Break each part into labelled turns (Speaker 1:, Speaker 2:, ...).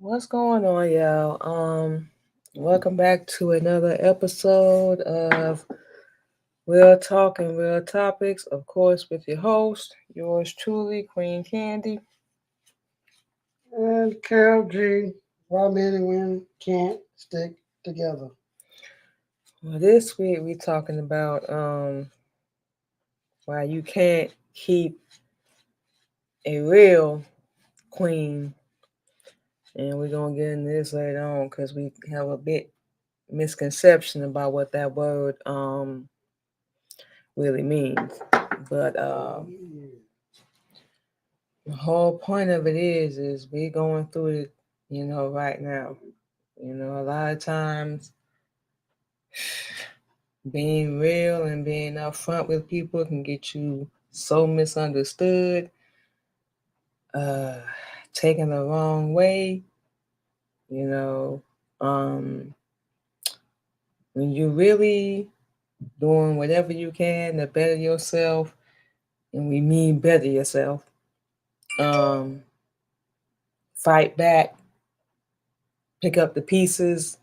Speaker 1: What's going on, y'all? Welcome back to another episode of Real Talk and Real Topics, of course, with your host, yours truly, Queen Candy.
Speaker 2: And Carol G. Why men and women can't stick together.
Speaker 1: Well, this week we're talking about why you can't keep a real queen, and we're gonna get into this later on because we have a bit misconception about what that word really means. But the whole point of it is we going through it, right now. A lot of times being real and being upfront with people can get you so misunderstood, uh, taken the wrong way, you know. Um, when you really doing whatever you can to better yourself, and we mean better yourself, um, fight back, pick up the pieces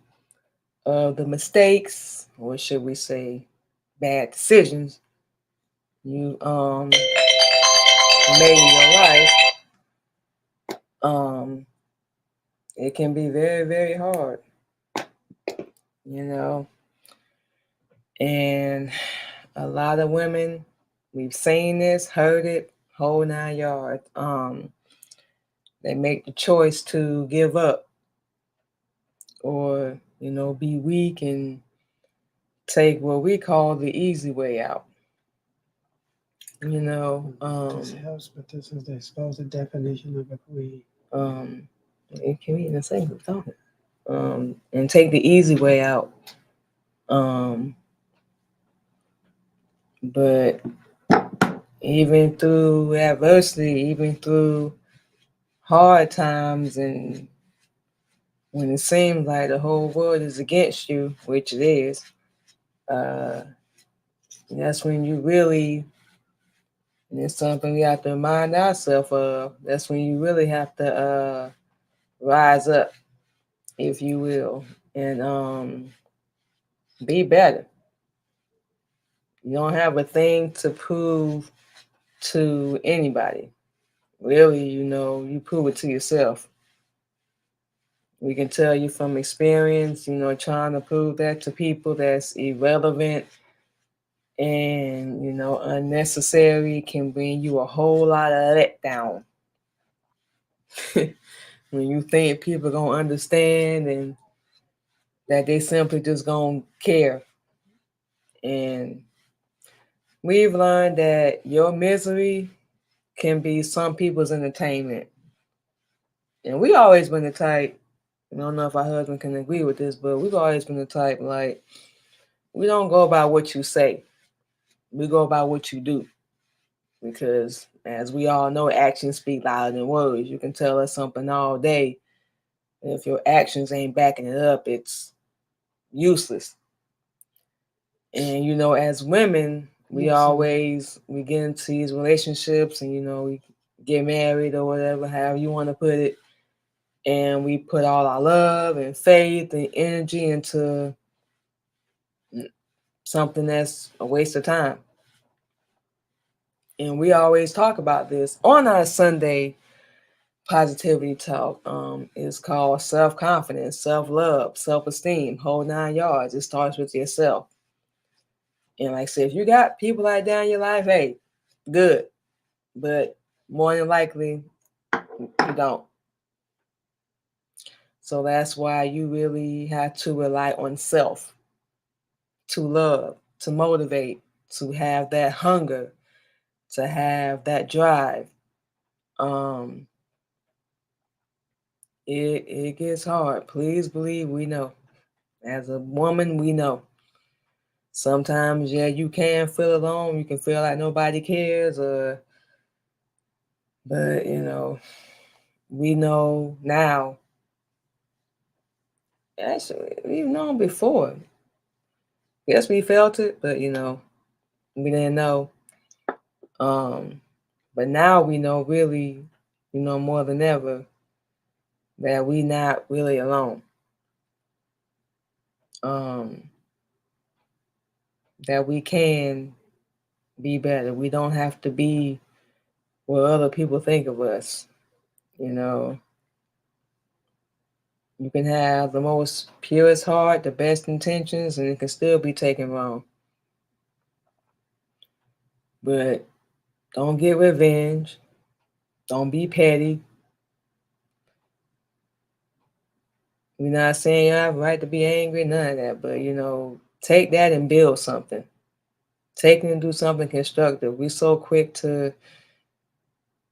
Speaker 1: of the mistakes, or should we say bad decisions you made in your life, um, it can be very, very hard, you know. And a lot of women, we've seen this, heard it, whole 9 yards. They make the choice to give up or, be weak and take what we call the easy way out. You know,
Speaker 2: This helps, but this is the supposed definition of a queen.
Speaker 1: um, it can even say who's talking. And take the easy way out. Um, but even through adversity, even through hard times, and when it seems like the whole world is against you, which it is, uh, that's when you really, and it's something we have to remind ourselves of, that's when you really have to rise up, if you will, and be better. You don't have a thing to prove to anybody. Really, you prove it to yourself. We can tell you from experience, trying to prove that to people that's irrelevant and, unnecessary can bring you a whole lot of letdown. When you think people gonna understand and that they simply just gonna care. And we've learned that your misery can be some people's entertainment. And we always been the type, I don't know if our husband can agree with this, but we've always been the type like we don't go by what you say. We go by what you do. Because as we all know, actions speak louder than words. You can tell us something all day. And if your actions ain't backing it up, it's useless. And as women, we
Speaker 2: Yes, sir.
Speaker 1: we get into these relationships and we get married or whatever, however you want to put it. And we put all our love and faith and energy into something that's a waste of time. And we always talk about this on our Sunday positivity talk. It's called self-confidence, self-love, self-esteem, whole 9 yards. It starts with yourself. And like I said, if you got people like that in your life, hey, good. But more than likely, you don't. So that's why you really have to rely on self to love, to motivate, to have that hunger, to have that drive. Um, it gets hard. Please believe we know. As a woman, we know. Sometimes, yeah, you can feel alone. You can feel like nobody cares, but we know now. Actually, we've known before. Yes, we felt it, but we didn't know. Um, but now we know really, more than ever. that we not really alone. Um, that we can be better. We don't have to be what other people think of us. You know, you can have the most purest heart, the best intentions, and it can still be taken wrong. But don't get revenge. Don't be petty. We're not saying you have a right to be angry, none of that. But take that and build something. Take it and do something constructive. We're so quick to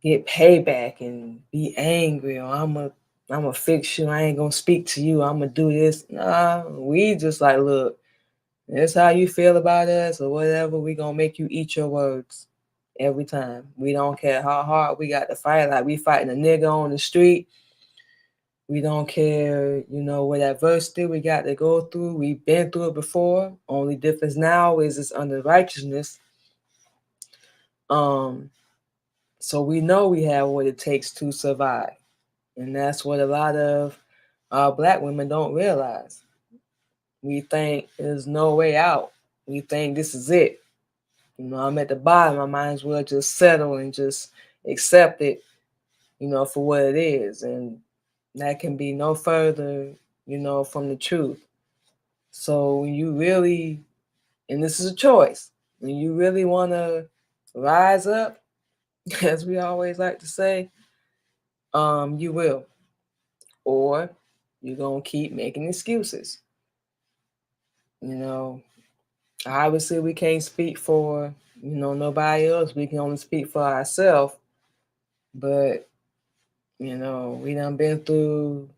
Speaker 1: get payback and be angry, or I'm a fix you. I ain't gonna speak to you. I'm gonna do this. Nah, we just like, look, that's how you feel about us or whatever. We gonna make you eat your words every time. We don't care how hard we got to fight. Like we fighting a nigga on the street. We don't care, what adversity we got to go through. We've been through it before. Only difference now is it's under righteousness. Um, so we know we have what it takes to survive. And that's what a lot of black women don't realize. We think there's no way out. We think this is it. I'm at the bottom. I might as well just settle and just accept it, for what it is. And that can be no further, from the truth. So when you really, and this is a choice, when you really want to rise up, as we always like to say, you will. Or you're going to keep making excuses. Obviously we can't speak for, nobody else. We can only speak for ourselves. But, we done been through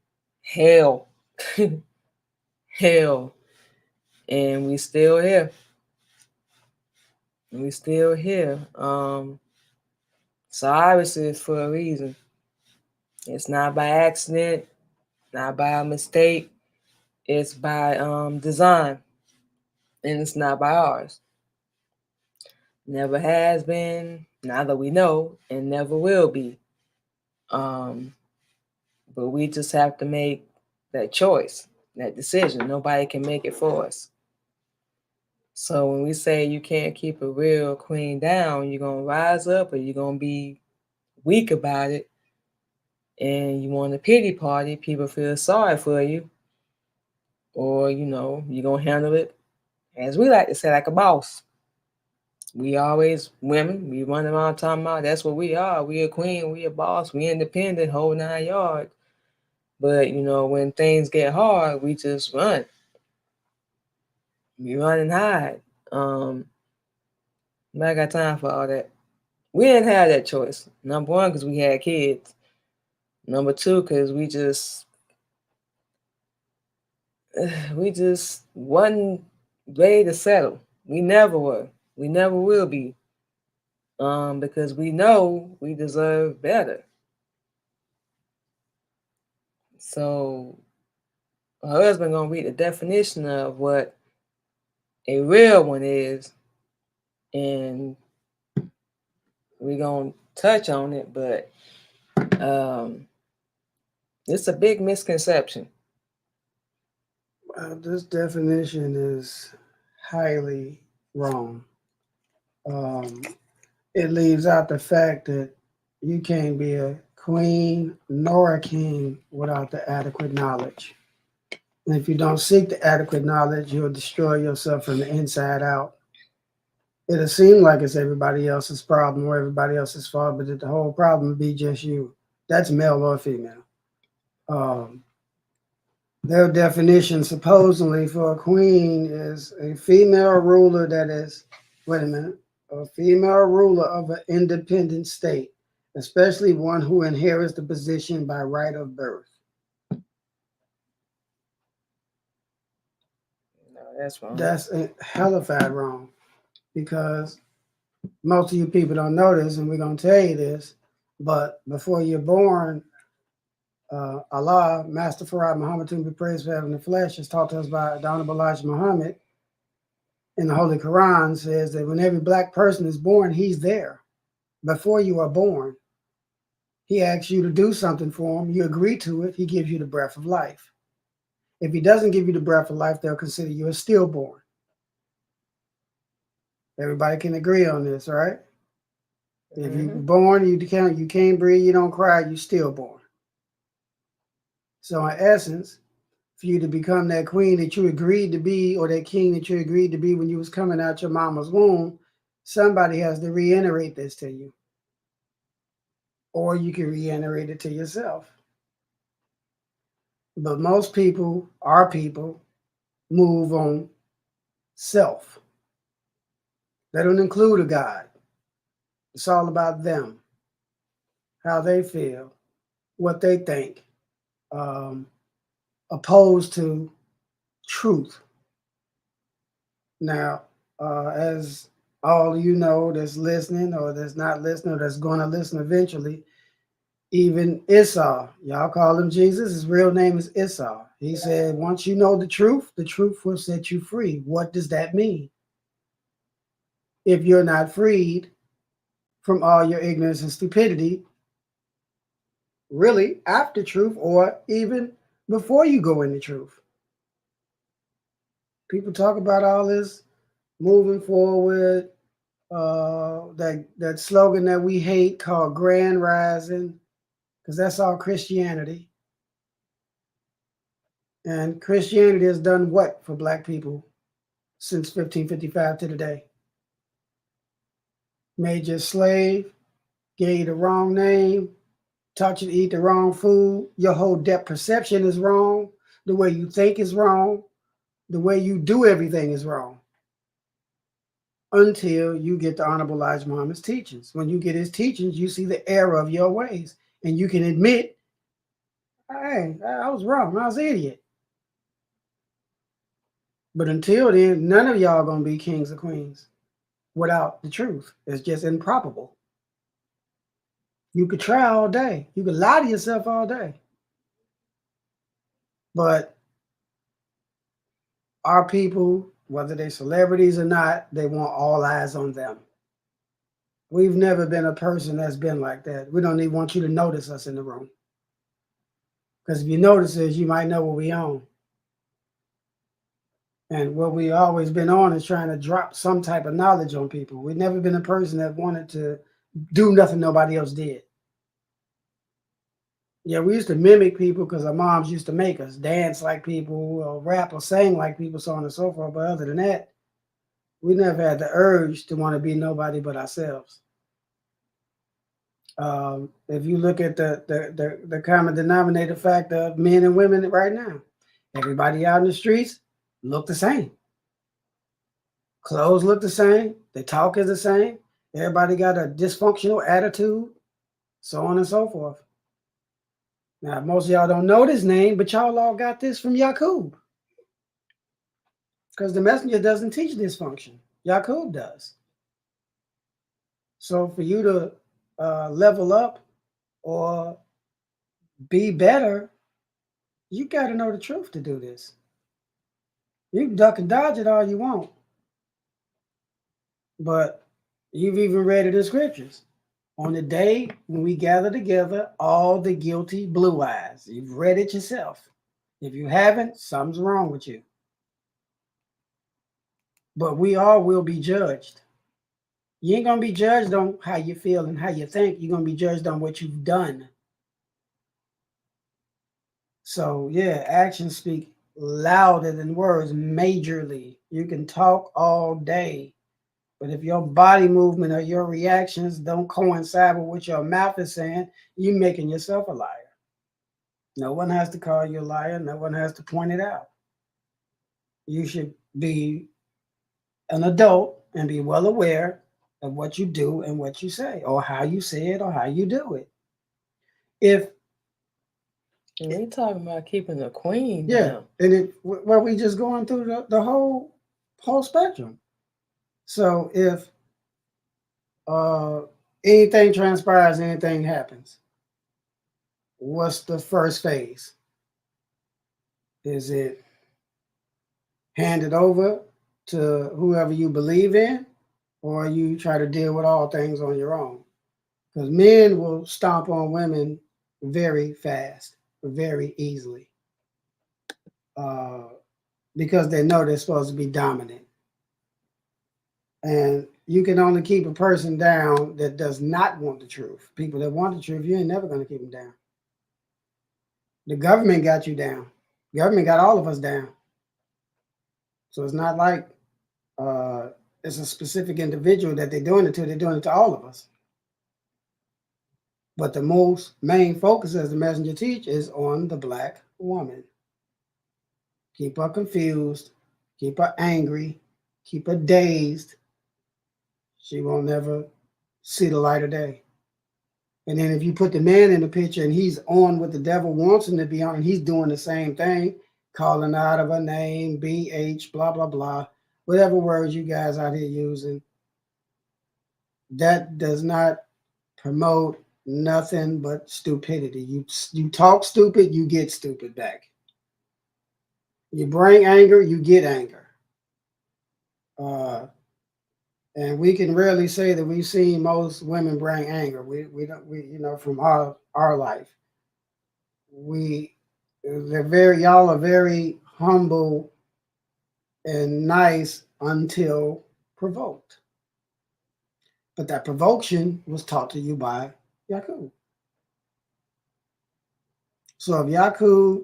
Speaker 1: hell. Hell. And we still here. We still here. So obviously it's for a reason. It's not by accident, not by a mistake. It's by design. And it's not by ours. Never has been, now that we know, and never will be. But we just have to make that choice, that decision. Nobody can make it for us. So when we say you can't keep a real queen down, you're going to rise up or you're going to be weak about it. And you want a pity party, people feel sorry for you. Or, you're going to handle it, as we like to say, like a boss. We always, women, we run around talking about that's what we are. We a queen, we a boss, we independent, whole 9 yards. But, when things get hard, we just run. We run and hide. I got time for all that. We didn't have that choice. Number one, because we had kids. Number two, because we just wasn't ready to settle. We never were. We never will be. Because we know we deserve better. So my husband gonna read the definition of what a real one is, and we're gonna touch on it, but it's a big misconception.
Speaker 2: This definition is highly wrong. Um, it leaves out the fact that you can't be a queen nor a king without the adequate knowledge. And if you don't seek the adequate knowledge, you'll destroy yourself from the inside out. It'll seem like it's everybody else's problem or everybody else's fault, but the whole problem would be just you. That's male or female. Um, their definition, supposedly, for a queen is a female ruler that is, wait a minute, a female ruler of an independent state, especially one who inherits the position by right of birth.
Speaker 1: No, that's wrong.
Speaker 2: That's hellified wrong, because most of you people don't know this, and we're going to tell you this, but before you're born, Allah, Master Farad Muhammad, to be praised for having the flesh, has taught us by the Honorable Elijah Muhammad in the Holy Quran, says that when every black person is born, he's there before you are born. He asks you to do something for him. You agree to it. He gives you the breath of life. If he doesn't give you the breath of life, they'll consider you a stillborn. Everybody can agree on this, right? If you're
Speaker 1: Mm-hmm.
Speaker 2: born, you can't breathe, you don't cry, you stillborn. So in essence, for you to become that queen that you agreed to be, or that king that you agreed to be when you was coming out your mama's womb, somebody has to reiterate this to you, or you can reiterate it to yourself. But most people, our people, move on self. They don't include a God. It's all about them, how they feel, what they think, um, opposed to truth. Now, as all of you know that's listening or that's not listening or that's going to listen eventually, even Esau, y'all call him Jesus, his real name is Esau. He said, once you know the truth will set you free. What does that mean? If you're not freed from all your ignorance and stupidity, really after truth or even before you go into truth. People talk about all this moving forward, that slogan that we hate called Grand Rising, because that's all Christianity. And Christianity has done what for black people since 1555 to today? Made you a slave, gave you the wrong name, taught you to eat the wrong food. Your whole depth perception is wrong. The way you think is wrong. The way you do everything is wrong. Until you get the Honorable Elijah Muhammad's teachings. When you get his teachings, you see the error of your ways. And you can admit, hey, I was wrong. I was an idiot. But until then, none of y'all gonna be kings or queens without the truth. It's just improbable. You could try all day. You could lie to yourself all day. But our people, whether they're celebrities or not, they want all eyes on them. We've never been a person that's been like that. We don't even want you to notice us in the room. Because if you notice us, you might know what we own. And what we always been on is trying to drop some type of knowledge on people. We've never been a person that wanted to do nothing nobody else did. Yeah, we used to mimic people because our moms used to make us dance like people, or rap or sing like people, so on and so forth. But other than that, we never had the urge to want to be nobody but ourselves. If you look at the common denominator factor of men and women right now, everybody out in the streets look the same. Clothes look the same. The talk is the same. Everybody got a dysfunctional attitude, so on and so forth. Now, most of y'all don't know this name, but y'all all got this from Yakub, because the messenger doesn't teach dysfunction. Yakub does. So for you to level up or be better, you got to know the truth to do this. You can duck and dodge it all you want, but you've even read it in scriptures. On the day when we gather together, all the guilty blue eyes. You've read it yourself. If you haven't, something's wrong with you. But we all will be judged. You ain't gonna be judged on how you feel and how you think. You're gonna be judged on what you've done. So yeah, actions speak louder than words, majorly. You can talk all day, but if your body movement or your reactions don't coincide with what your mouth is saying, you're making yourself a liar. No one has to call you a liar. No one has to point it out. You should be an adult and be well aware of what you do and what you say, or how you say it, or how you do it. If
Speaker 1: We talking about keeping the queen
Speaker 2: Yeah,
Speaker 1: now.
Speaker 2: and well, we just going through the whole spectrum. So if uh, anything transpires, anything happens, what's the first phase? Is it handed over to whoever you believe in, or you try to deal with all things on your own? because men will stomp on women very fast, very easily, uh, because they know they're supposed to be dominant. And you can only keep a person down that does not want the truth. People that want the truth, you ain't never going to keep them down. The government got you down. Government got all of us down. So it's not like uh, it's a specific individual that they're doing it to. They're doing it to all of us. But the most main focus, as the messenger teach, is on the black woman. Keep her confused, keep her angry, keep her dazed. She won't never see the light of day. And then if you put the man in the picture and he's on what the devil wants him to be on, and he's doing the same thing, calling out of a name, BH, blah, blah, blah, whatever words you guys out here using, that does not promote nothing but stupidity. You talk stupid, you get stupid back. You bring anger, you get anger. And we can rarely say that we've seen most women bring anger. We don't from our life. We they're very y'all are very humble and nice until provoked. But that provocation was taught to you by Yakub. So if Yakub,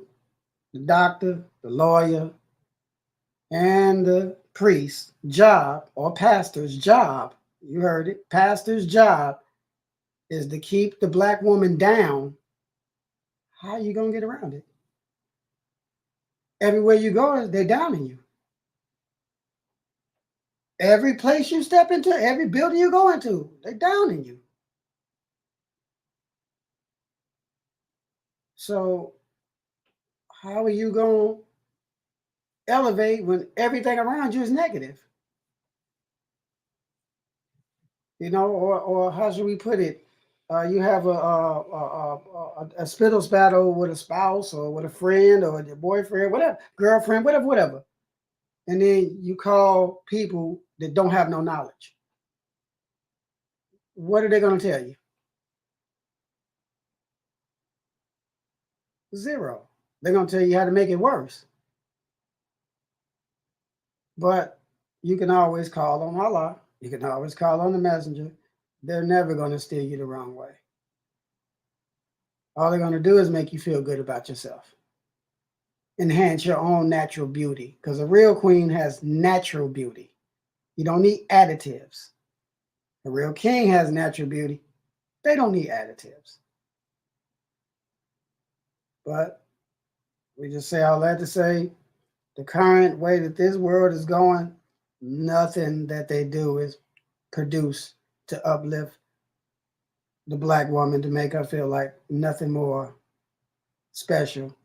Speaker 2: the doctor, the lawyer, and the priest's job or pastor's job, you heard it, pastor's job is to keep the black woman down, how are you going to get around it? Everywhere you go, they're downing you. Every place you step into, every building you go into, they're downing you. So how are you going to elevate when everything around you is negative? Or how should we put it? You have a spittles battle with a spouse or with a friend or your boyfriend, whatever, girlfriend, whatever. And then you call people that don't have no knowledge. What are they going to tell you? Zero. They're going to tell you how to make it worse. But you can always call on Allah. You can always call on the messenger. They're never going to steer you the wrong way. All they're going to do is make you feel good about yourself. Enhance your own natural beauty, because a real queen has natural beauty. You don't need additives. A real king has natural beauty. They don't need additives. But we just say all that to say, the current way that this world is going, nothing that they do is produce to uplift the black woman, to make her feel like nothing more special.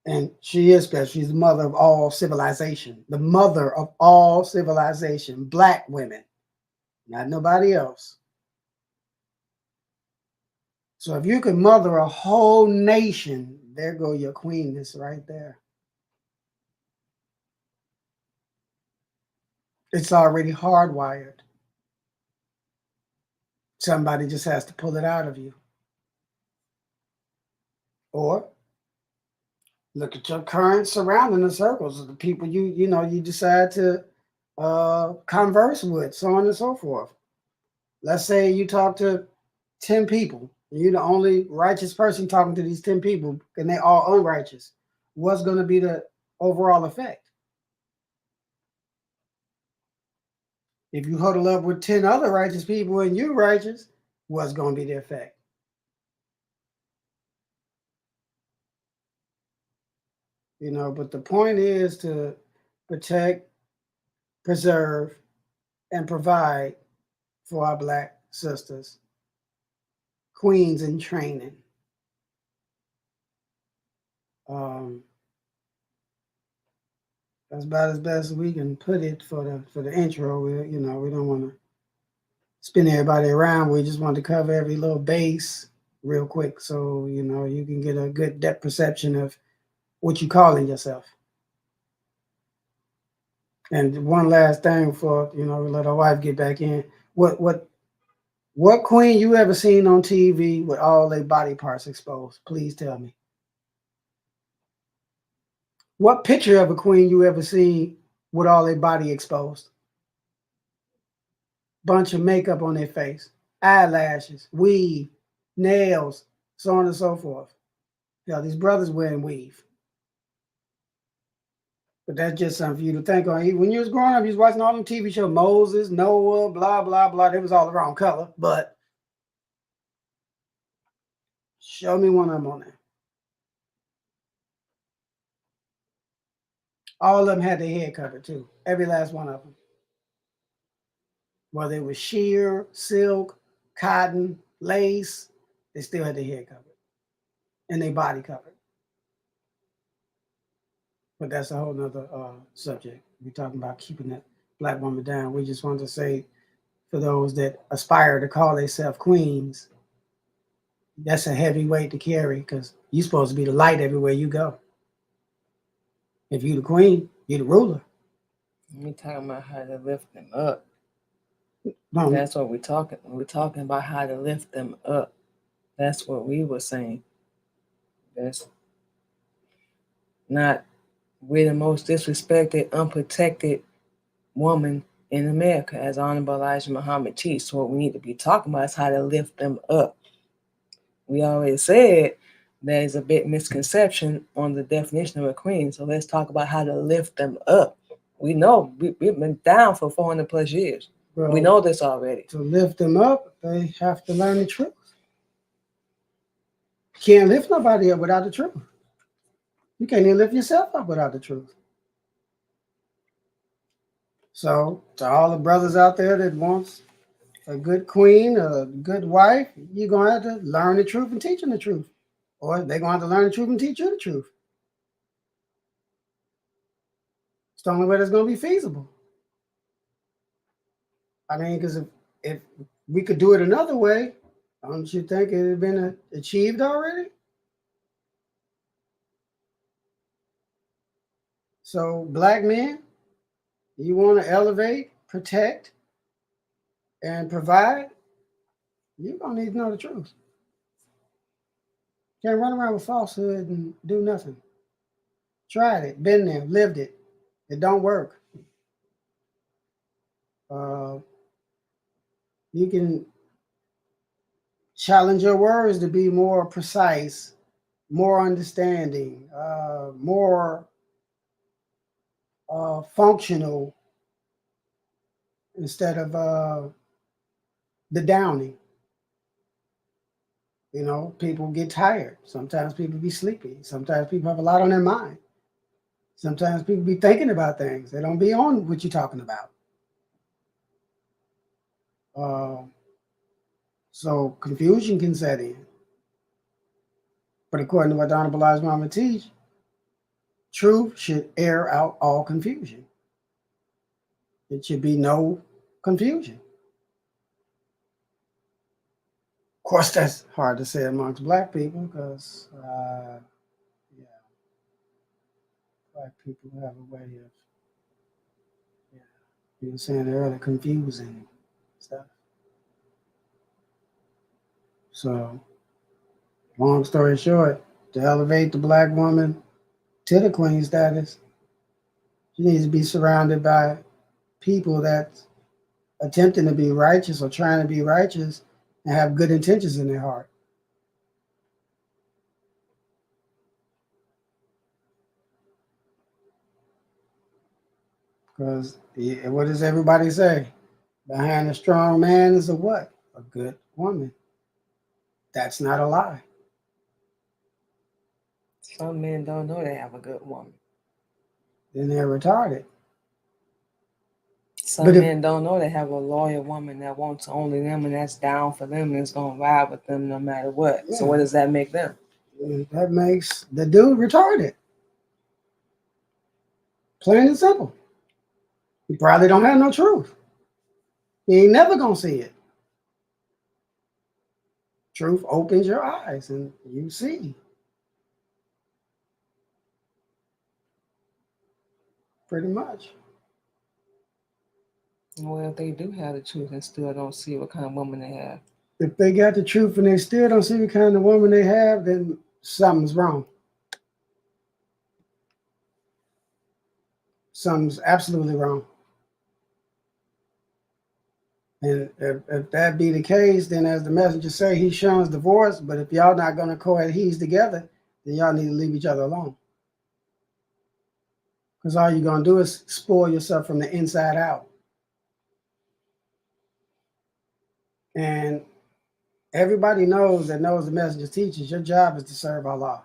Speaker 2: And she is special. She's the mother of all civilization. The mother of all civilization. Black women. Not nobody else. So if you could mother a whole nation, there go your queenness right there. It's already hardwired. Somebody just has to pull it out of you. Or look at your current surrounding circles of the people you decide to converse with, so on and so forth. Let's say you talk to 10 people, and you're the only righteous person talking to these 10 people, and they're all unrighteous. What's going to be the overall effect? If you huddle up with 10 other righteous people and you're righteous, what's going to be the effect? But the point is to protect, preserve, and provide for our black sisters, queens in training. That's about as best as we can put it for the intro. We don't want to spin everybody around. We just want to cover every little base real quick, so you can get a good depth perception of what you calling yourself. And one last thing before we let our wife get back in. What What queen you ever seen on TV with all their body parts exposed? Please tell me. What picture of a queen you ever seen with all their body exposed? Bunch of makeup on their face, eyelashes, weave, nails, so on and so forth. Yeah, these brothers wearing weave. But that's just something for you to think on. When you was growing up, you was watching all them TV shows, Moses, Noah, blah, blah, blah. They was all the wrong color. But show me one of them on there. All of them had their head covered too. Every last one of them. Whether it was sheer, silk, cotton, lace, they still had their head covered and their body covered. But that's a whole nother subject. We're talking about keeping that black woman down. We just wanted to say, for those that aspire to call themselves queens, that's a heavy weight to carry because you're supposed to be the light everywhere you go. If you the queen, you the ruler.
Speaker 1: We talking about how to lift them up.
Speaker 2: No,
Speaker 1: That's what we're talking. We're talking about how to lift them up. That's what we were saying. That's not we're the most disrespected, unprotected woman in America, as Honorable Elijah Muhammad teach. So what we need to be talking about is how to lift them up. We already said there's a bit misconception on the definition of a queen. So let's talk about how to lift them up. We know we've been down for 400 plus years.
Speaker 2: bro,
Speaker 1: we know this already.
Speaker 2: To lift them up, they have to learn the truth. You can't lift nobody up without the truth. You can't even lift yourself up without the truth. So to all the brothers out there that wants a good queen, a good wife, you're gonna have to learn the truth and teach them the truth. Or they're gonna have to learn the truth and teach you the truth. It's the only way that's gonna be feasible. I mean, because if we could do it another way, don't you think it had been achieved already? So, black men, you want to elevate, protect, and provide, you're going to need to know the truth. Can't run around with falsehood and do nothing. Tried it, been there, lived it. It don't work. Uh, you can challenge your words to be more precise, more understanding, more functional instead of the downing. You know, people get tired. Sometimes people be sleepy. Sometimes people have a lot on their mind. Sometimes people be thinking about things. They don't be on what you're talking about. Uh, so confusion can set in. But according to what the Honorable Elijah Muhammad teach, truth should air out all confusion. It should be no confusion. Of course, that's hard to say amongst black people because, yeah, black people have a way of, yeah, you were saying earlier, confusing stuff. So, long story short, to elevate the black woman to the queen status, she needs to be surrounded by people that's attempting to be righteous or trying to be righteous and have good intentions in their heart. Because what does everybody say? Behind a strong man is a what? A good woman. That's not a lie.
Speaker 1: Some men don't know they have a good woman.
Speaker 2: Then they're retarded.
Speaker 1: Some men don't know they have a loyal woman that wants only them and that's down for them and is going to ride with them no matter what. Yeah. So what does that make them?
Speaker 2: That makes the dude retarded. Plain and simple. He probably don't have no truth. He ain't never going to see it. Truth opens your eyes and you see. Pretty much.
Speaker 1: Well, if they do have the truth and still don't see what kind of woman they have.
Speaker 2: If they got the truth and they still don't see the kind of woman they have, then something's wrong. Something's absolutely wrong. And if that be the case, then as the messenger say, he shuns divorce. But if y'all not going to coadhere together, then y'all need to leave each other alone. Because all you're going to do is spoil yourself from the inside out. And everybody knows the messenger teaches your job is to serve Allah.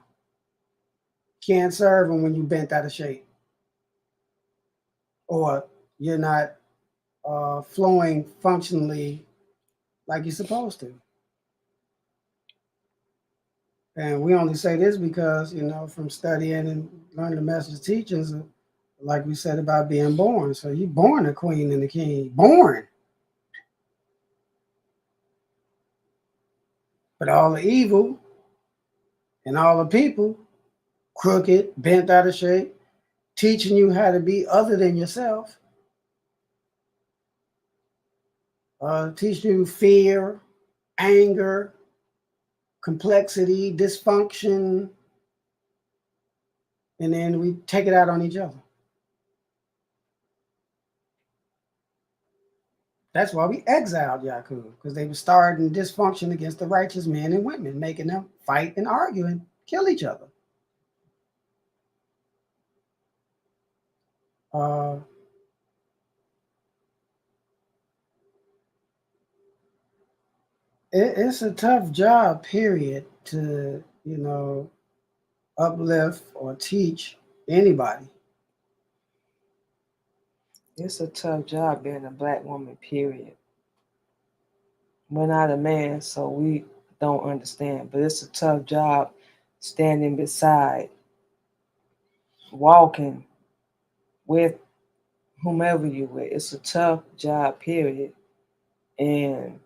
Speaker 2: Can't serve him when you bent out of shape or you're not flowing functionally like you're supposed to. And we only say this because, from studying and learning the message teachings, like we said about being born. So you're born a queen and a king, born. But all the evil and all the people, crooked, bent out of shape, teaching you how to be other than yourself, teaching you fear, anger, complexity, dysfunction, and then we take it out on each other. That's why we exiled Yakub, because they were starting dysfunction against the righteous men and women, making them fight and argue and kill each other. Uh, it's a tough job, period, to, uplift or teach anybody.
Speaker 1: It's a tough job being a black woman, period. We're not a man, so we don't understand. But it's a tough job standing beside, walking with whomever you with. It's a tough job, period. And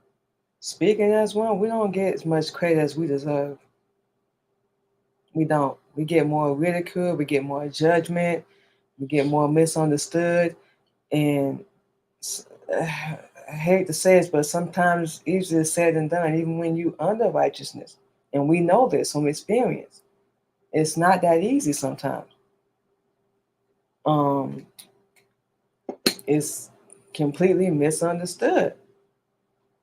Speaker 1: speaking as one, we don't get as much credit as we deserve. We don't. We get more ridicule, we get more judgment, we get more misunderstood. And I hate to say it, but sometimes easier said than done, even when you under righteousness. And we know this from experience. It's not that easy sometimes. Um, it's completely misunderstood.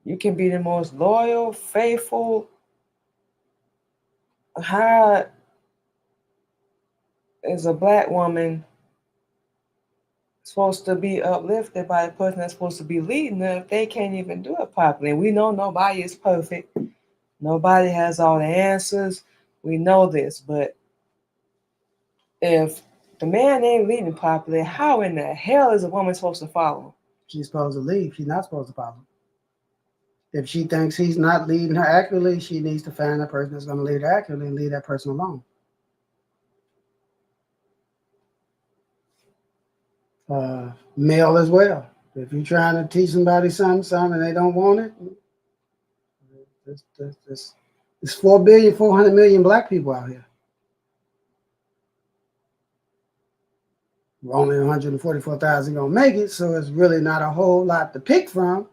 Speaker 1: You can be the most loyal, faithful, how is a black woman supposed to be uplifted by the person that's supposed to be leading them if they can't even do it properly? And we know nobody is perfect. Nobody has all the answers. We know this, but if the man ain't leading properly, how in the hell is a woman supposed to follow?
Speaker 2: She's supposed to leave. She's not supposed to follow. If she thinks he's not leading her accurately, she needs to find a person that's going to lead her accurately and leave that person alone. Male as well. If you're trying to teach somebody something, and they don't want it, there's 4,400,000,000 black people out here. Only 144,000 gonna make it, so it's really not a whole lot to pick from,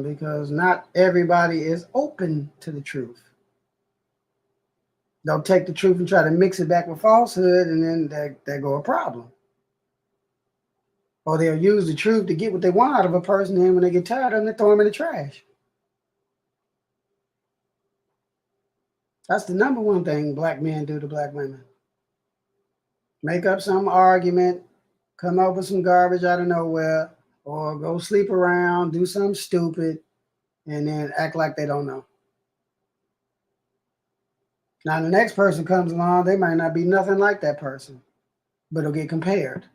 Speaker 2: because not everybody is open to the truth. They'll take the truth and try to mix it back with falsehood, and then there go a problem. Or they'll use the truth to get what they want out of a person, and then when they get tired of them, they throw them in the trash. That's the number one thing black men do to black women. Make up some argument, come up with some garbage out of nowhere, or go sleep around, do something stupid, and then act like they don't know. Now, the next person comes along, they might not be nothing like that person, but it'll get compared.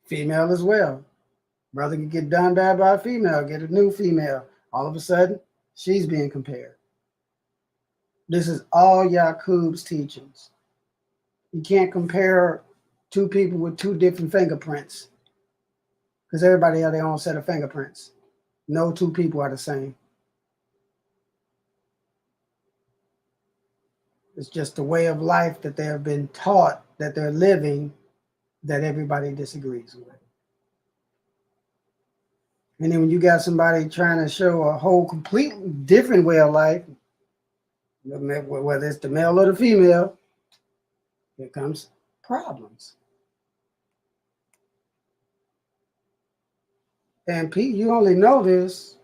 Speaker 2: Female as well. Brother can get done bad by a female, get a new female. All of a sudden, she's being compared. This is all Yakub's teachings. You can't compare two people with two different fingerprints because everybody has their own set of fingerprints. No two people are the same. It's just the way of life that they have been taught that they're living that everybody disagrees with. And then when you got somebody trying to show a whole completely different way of life, whether it's the male or the female, here comes problems. And Pete, you only know this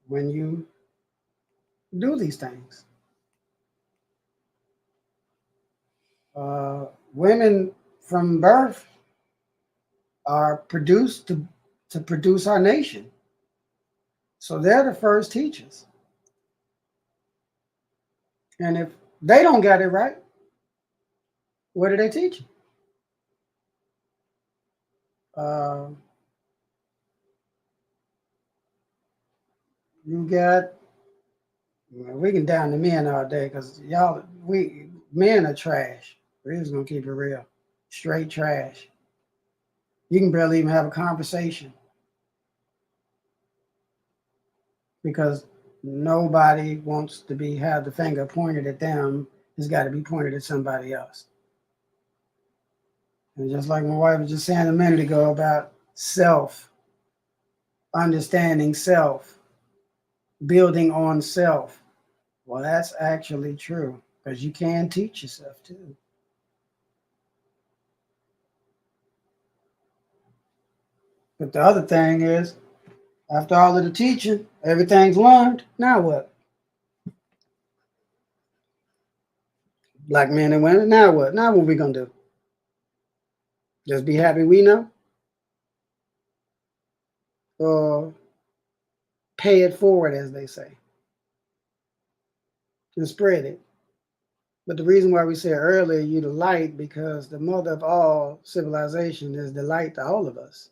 Speaker 2: when you do these things. Women from birth are produced to produce our nation. So they're the first teachers. And if they don't get it right, what are they teaching? Uh, you got, we can down the men all day because men are trash. We're just going to keep it real. Straight trash. You can barely even have a conversation because nobody wants to have the finger pointed at them. It's got to be pointed at somebody else. And just like my wife was just saying a minute ago about self, understanding self, building on self. Well, that's actually true because you can teach yourself too. But the other thing is, after all of the teaching, everything's learned. Now what? Black men and women, now what? Now what we gonna do? Just be happy we know? Or pay it forward, as they say, and spread it. But the reason why we said earlier, you the light, because the mother of all civilization is the light to all of us.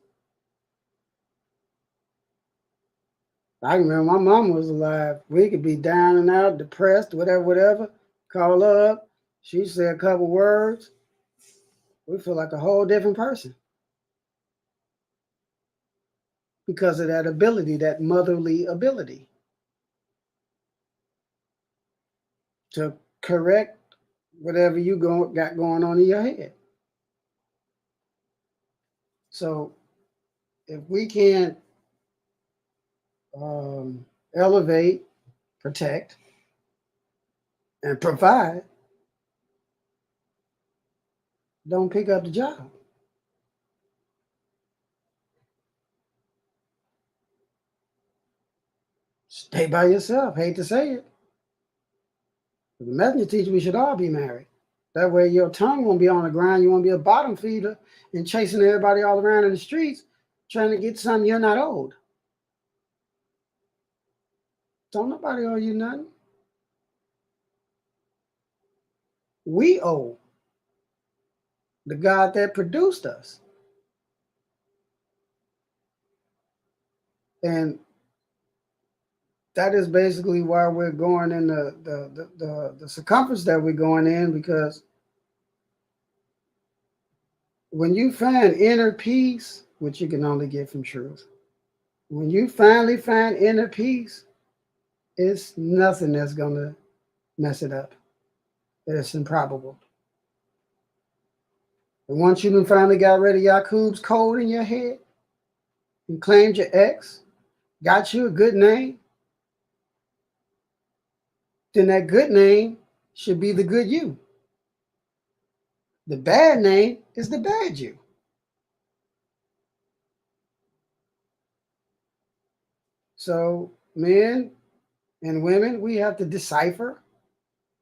Speaker 2: I can remember my mom was alive. We could be down and out, depressed, whatever. Call her up. She say a couple words. We feel like a whole different person because of that ability, that motherly ability to correct whatever got going on in your head. So if we can't elevate, protect, and provide, don't pick up the job. Stay by yourself. Hate to say it. The messenger teacher, we should all be married. That way your tongue won't be on the ground. You won't be a bottom feeder and chasing everybody all around in the streets trying to get something you're not owed. Don't nobody owe you nothing. We owe the God that produced us. And that is basically why we're going in the circumference that we're going in, because when you find inner peace, which you can only get from truth, when you finally find inner peace, it's nothing that's going to mess it up. It's improbable. And once you finally got rid of Yakub's code in your head and claimed your ex, got you a good name, then that good name should be the good you. The bad name is the bad you. So, men and women, we have to decipher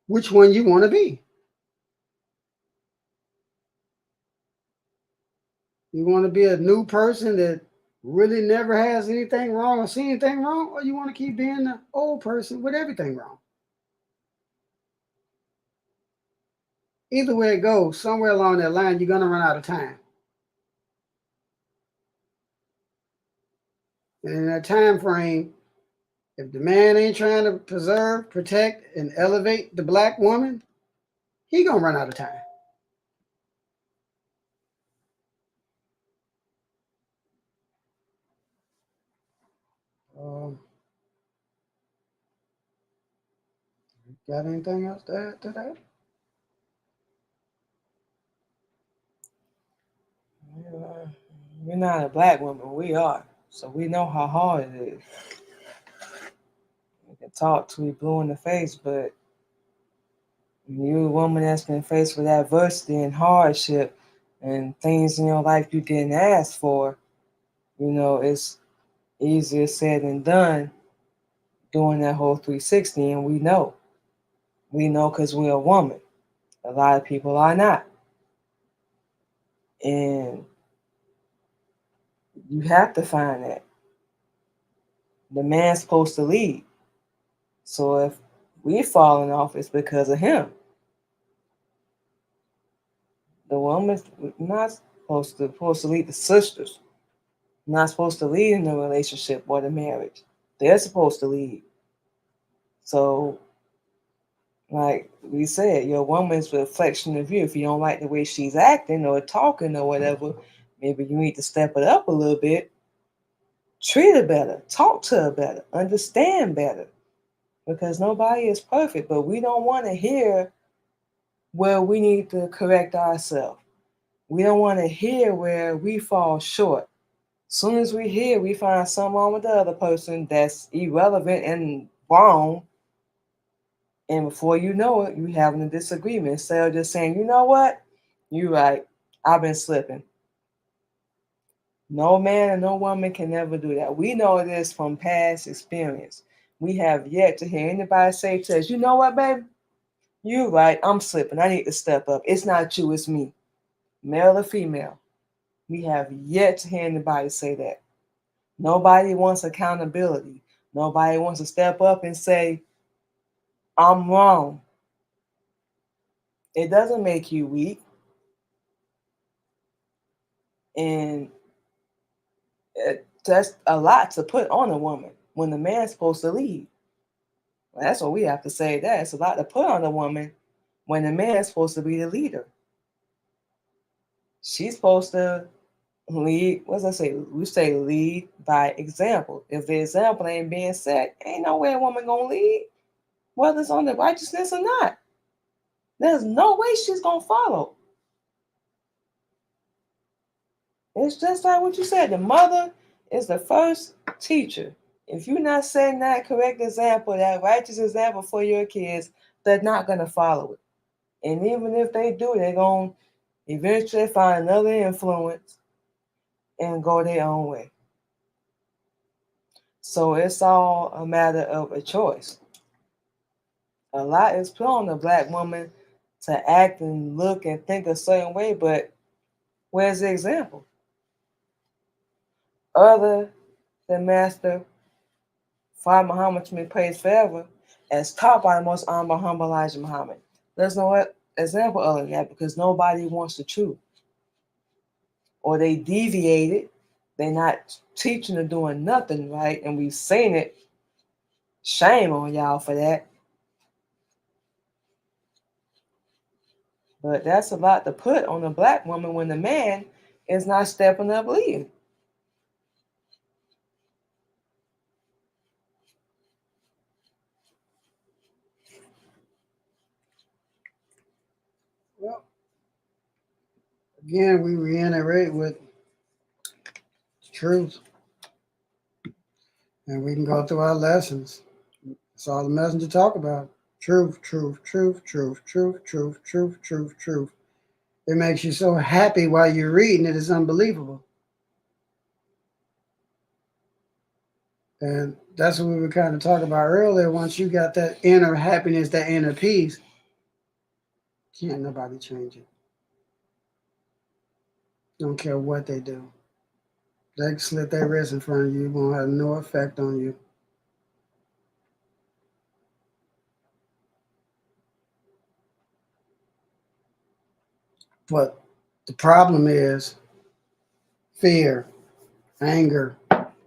Speaker 2: which one you want to be. You want to be a new person that really never has anything wrong or see anything wrong, or you want to keep being the old person with everything wrong? Either way it goes, somewhere along that line, you're going to run out of time. And in that time frame, if the man ain't trying to preserve, protect, and elevate the black woman, he going to run out of time. Um, got anything else to add to that?
Speaker 1: We're not a black woman, we are. So we know how hard it is. We can talk till we blue in the face, but you a woman that's been faced with adversity and hardship and things in your life you didn't ask for, it's easier said than done doing that whole 360. And we know. We know because we're a woman. A lot of people are not. And you have to find that. The man's supposed to lead. So if we falling off, it's because of him. The woman's not supposed to lead the sisters. Not supposed to lead in the relationship or the marriage. They're supposed to lead. So, like we said, your woman's a reflection of you. If you don't like the way she's acting or talking or whatever, maybe you need to step it up a little bit. Treat her better. Talk to her better. Understand better. Because nobody is perfect, but we don't want to hear where we need to correct ourselves. We don't want to hear where we fall short. As soon as we hear we find something wrong with the other person that's irrelevant and wrong, and before you know it, you having a disagreement. Instead of just saying, you know what, you right, I've been slipping. No man and no woman can ever do that. We know this from past experience. We have yet to hear anybody say to us, you know what, baby, you right, I'm slipping. I need to step up. It's not you, it's me, male or female. We have yet to hear anybody say that. Nobody wants accountability. Nobody wants to step up and say, I'm wrong. It doesn't make you weak. And that's a lot to put on a woman when the man's supposed to lead. That's what we have to say. That it's a lot to put on a woman when the man's supposed to be the leader. She's supposed to lead. What's I say? We say lead by example. If the example ain't being set, ain't no way a woman gonna lead, whether it's on the righteousness or not. There's no way she's gonna follow. It's just like what you said. The mother is the first teacher. If you're not setting that correct example, that righteous example for your kids, they're not gonna follow it. And even if they do, they're gonna eventually find another influence and go their own way. So it's all a matter of a choice. A lot is put on the black woman to act and look and think a certain way, but where's the example? Other than Master Fard Muhammad, to be praised forever, as taught by the most honorable, humble Elijah Muhammad. There's no example other than that because nobody wants the truth. Or they deviated. They're not teaching or doing nothing right, and we've seen it. Shame on y'all for that. But that's a lot to put on a black woman when the man is not stepping up leading.
Speaker 2: Well, again, we reiterate with truth, and we can go through our lessons. That's all the messenger talk about. Truth, truth, truth, truth, truth, truth, truth, truth, truth. It makes you so happy while you're reading it. It's unbelievable. And that's what we were kind of talking about earlier. Once you got that inner happiness, that inner peace, can't nobody change it. Don't care what they do. They can slit their wrist in front of you. It won't have no effect on you. But the problem is fear, anger,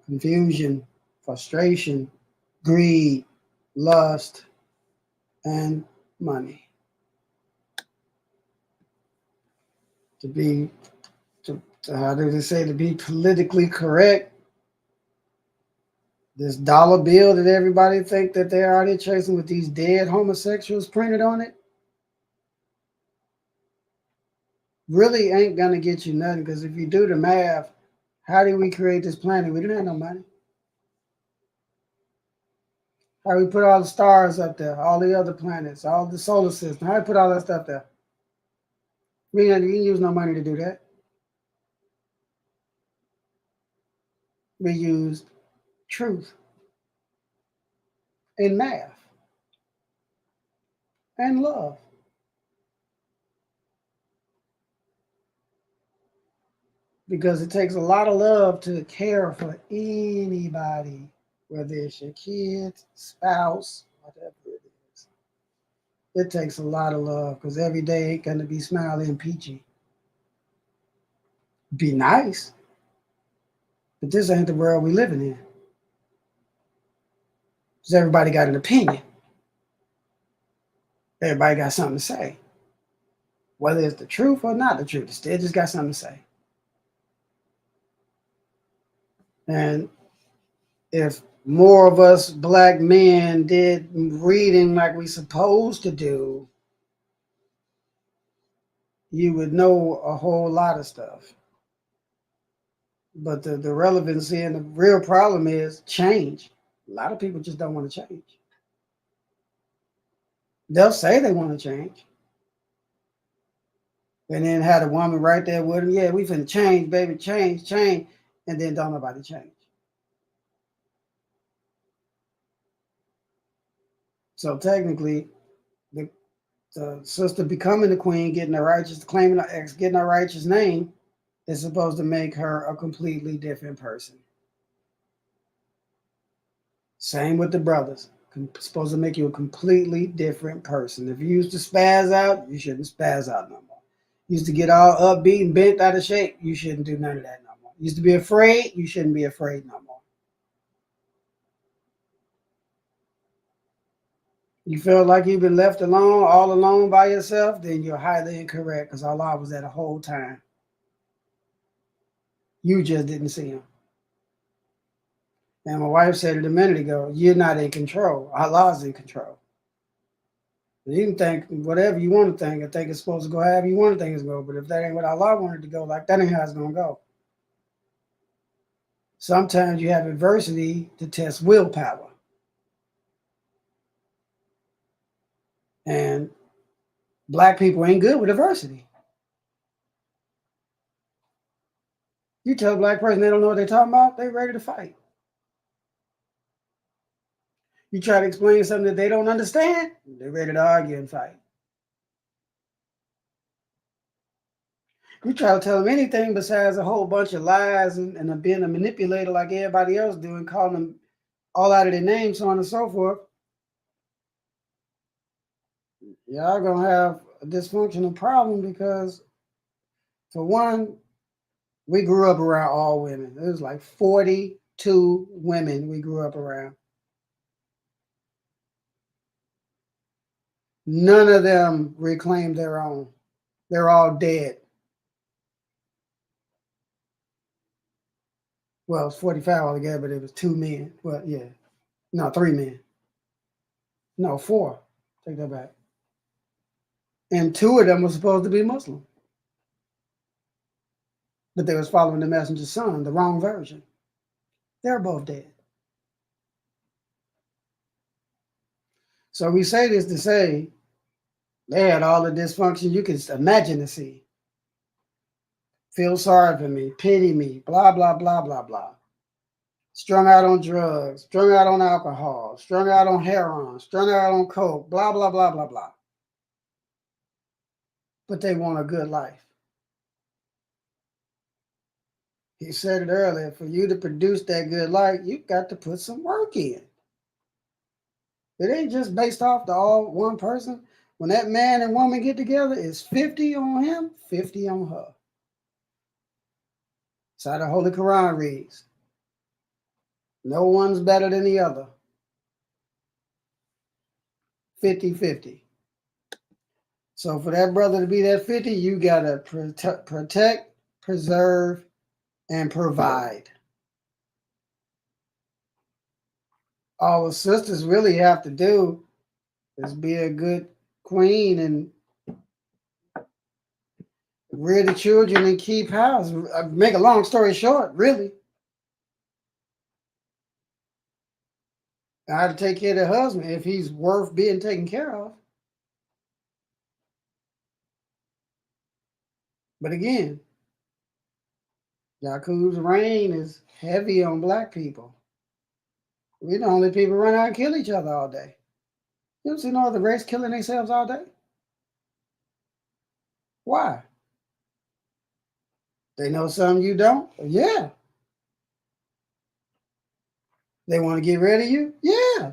Speaker 2: confusion, frustration, greed, lust, and money. To be, how do they say, to be politically correct, this dollar bill that everybody think that they're out here chasing with these dead homosexuals printed on it really ain't gonna get you nothing, because if you do the math, How did we create this planet? We didn't have no money. How we put all the stars up there, all the other planets, all the solar system? How we put all that stuff there? We didn't use no money to do that. We used truth and math and love. Because it takes a lot of love to care for anybody, whether it's your kids, spouse, whatever it is. It takes a lot of love because every day ain't gonna be smiling and peachy. Be nice, but this ain't the world we living in. Because everybody got an opinion. Everybody got something to say. Whether it's the truth or not the truth, they just got something to say. And if more of us black men did reading like we supposed to do, you would know a whole lot of stuff. But the relevancy and the real problem is change. A lot of people just don't want to change. They'll say they want to change. And then had a woman right there with them, yeah, we finna change, baby, change, change. And then don't nobody change. So technically, the, the sister becoming the queen, getting a righteous, claiming her ex, getting a righteous name, is supposed to make her a completely different person. Same with the brothers. Supposed to make you a completely different person. If you used to spaz out, you shouldn't spaz out no more. Used to get all upbeat and bent out of shape, you shouldn't do none of that no more. Used to be afraid, you shouldn't be afraid no more. You feel like you've been left alone, all alone by yourself, then you're highly incorrect because Allah was there the whole time. You just didn't see him. And my wife said it a minute ago, you're not in control. Allah's in control. You can think whatever you want to think. I think it's supposed to go however you want to think it's going to go. But if that ain't what Allah wanted to go, like that ain't how it's going to go. Sometimes you have adversity to test willpower. And black people ain't good with adversity. You tell a black person they don't know what they're talking about, they ready to fight. You try to explain something that they don't understand, they're ready to argue and fight. You try to tell them anything besides a whole bunch of lies and being a manipulator like everybody else doing, calling them all out of their names, so on and so forth. Y'all gonna have a dysfunctional problem because, for one, we grew up around all women. It was like 42 women we grew up around. None of them reclaimed their own. They're all dead. Well, it's 45 altogether, but it was two men. Well, yeah. No, three men. No, four. Take that back. And two of them were supposed to be Muslim. But they was following the messenger's son, the wrong version. They're both dead. So we say this to say they had all the dysfunction you can imagine to see. Feel sorry for me, pity me, blah, blah, blah, blah, blah. Strung out on drugs, strung out on alcohol, strung out on heroin, strung out on coke, blah, blah, blah, blah, blah. But they want a good life. He said it earlier, for you to produce that good life, you've got to put some work in. It ain't just based off the all one person. When that man and woman get together, it's 50 on him, 50 on her. That's how the Holy Quran reads. No one's better than the other. 50-50. So for that brother to be that 50, you got to protect, preserve, and provide. All the sisters really have to do is be a good queen and rear the children and keep house. Make a long story short, really. I had to take care of the husband if he's worth being taken care of. But again, Yaku's reign is heavy on black people. We the only people run out and kill each other all day. You don't see no other race killing themselves all day? Why? They know something you don't? Yeah. They want to get rid of you? Yeah.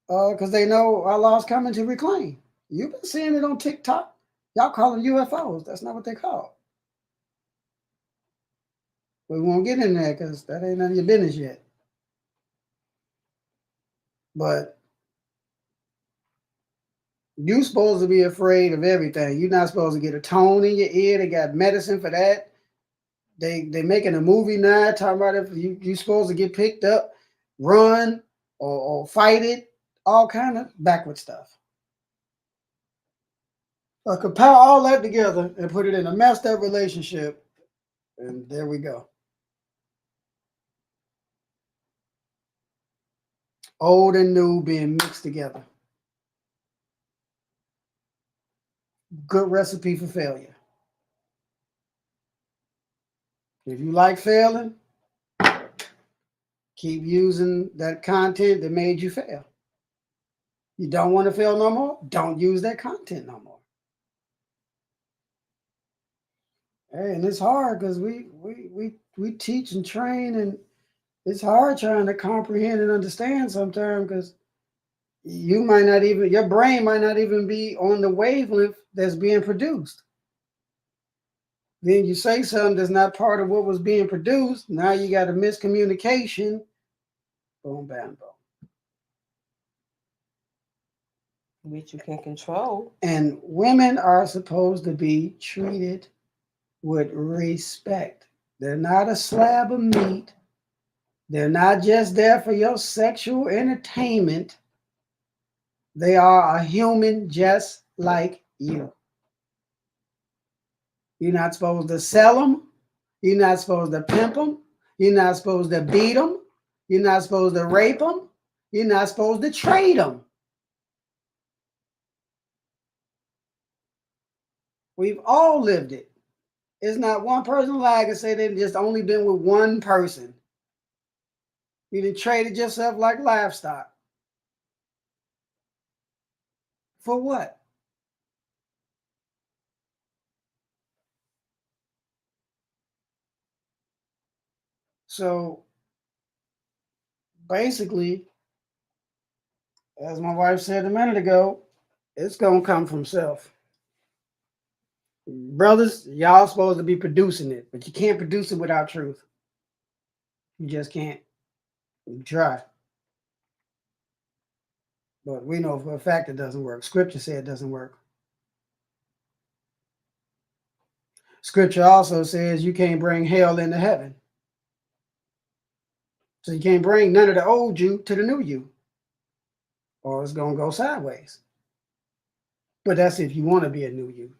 Speaker 2: Because they know Allah's coming to reclaim. You've been seeing it on TikTok. Y'all call them UFOs. That's not what they call. We won't get in there because that ain't none of your business yet. But you supposed to be afraid of everything. You're not supposed to get a tone in your ear. They got medicine for that. They making a movie now talking about if you supposed to get picked up, run or fight it, all kind of backward stuff. I compile all that together and put it in a messed up relationship, and there we go. Old and new being mixed together. Good recipe for failure. If you like failing, keep using that content that made you fail. You don't want to fail no more? Don't use that content no more. Hey, and it's hard because we teach and train, and it's hard trying to comprehend and understand sometimes because you might not even, your brain might not even be on the wavelength that's being produced. Then you say something that's not part of what was being produced. Now you got a miscommunication. Boom, bam, boom.
Speaker 1: Which you can control.
Speaker 2: And women are supposed to be treated with respect. They're not a slab of meat. They're not just there for your sexual entertainment. They are a human just like you. You're not supposed to sell them. You're not supposed to pimp them. You're not supposed to beat them. You're not supposed to rape them. You're not supposed to trade them. We've all lived it. It's not one person alive can say they've just only been with one person. You done traded yourself like livestock. For what? So basically, as my wife said a minute ago, it's going to come from self. Brothers, y'all supposed to be producing it, but you can't produce it without truth. You just can't. You try. But we know for a fact it doesn't work. Scripture said it doesn't work. Scripture also says you can't bring hell into heaven. So you can't bring none of the old you to the new you, or it's going to go sideways. But that's if you want to be a new you,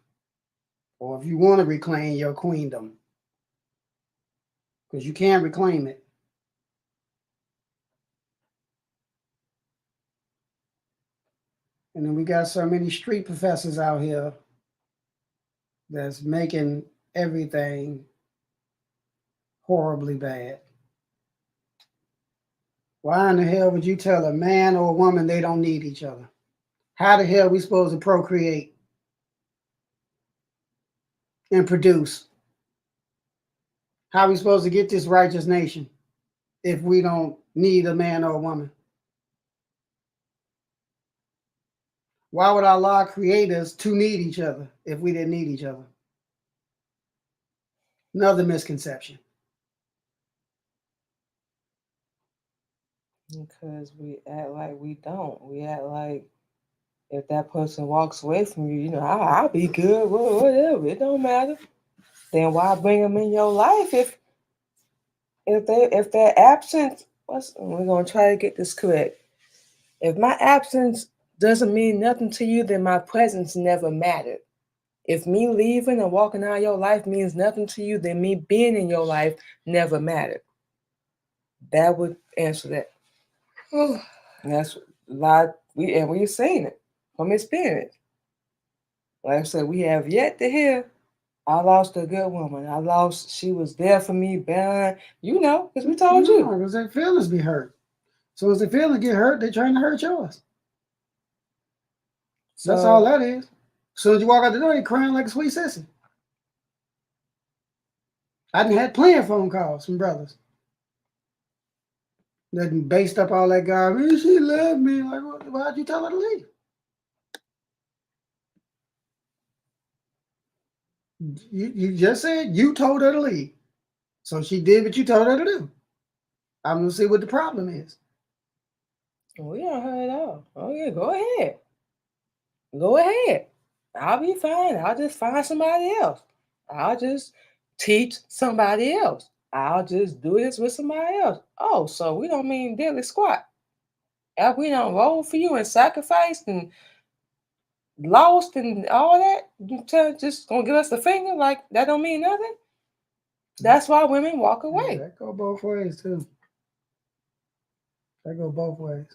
Speaker 2: or if you want to reclaim your queendom, because you can't reclaim it. And then we got so many street professors out here that's making everything horribly bad. Why in the hell would you tell a man or a woman they don't need each other? How the hell are we supposed to procreate and produce? How are we supposed to get this righteous nation if we don't need a man or a woman? Why would Allah create us to need each other if we didn't need each other? Another misconception.
Speaker 1: Because we act like we don't. We act like if that person walks away from you, I'll be good, whatever. It don't matter. Then why bring them in your life if they're absent? We're gonna try to get this correct. If my absence doesn't mean nothing to you, then my presence never mattered. If me leaving and walking out of your life means nothing to you, then me being in your life never mattered. That would answer that. And that's a lot we're saying it from experience. Like I said, we have yet to hear I lost a good woman. She was there for me, bearing, because we told you.
Speaker 2: No, because their feelings be hurt. So as their feelings get hurt, they're trying to hurt yours. That's all
Speaker 1: So,
Speaker 2: that is. As soon as you walk out the door, you're crying like a sweet sissy. I done had plenty of phone calls from brothers that based up all that garbage. She loved me. Like, why'd you tell her to leave? You just said you told her to leave. So she did what you told her to do. I'm going to see what the problem is.
Speaker 1: we all heard it all. Oh, yeah, go ahead. Go ahead. I'll be fine. I'll just find somebody else. I'll just teach somebody else. I'll just do this with somebody else. Oh, so we don't mean daily squat. If we don't roll for you and sacrificed and lost and all that, just gonna give us the finger like that don't mean nothing. That's why women walk away.
Speaker 2: Yeah, that go both ways too. That go both ways.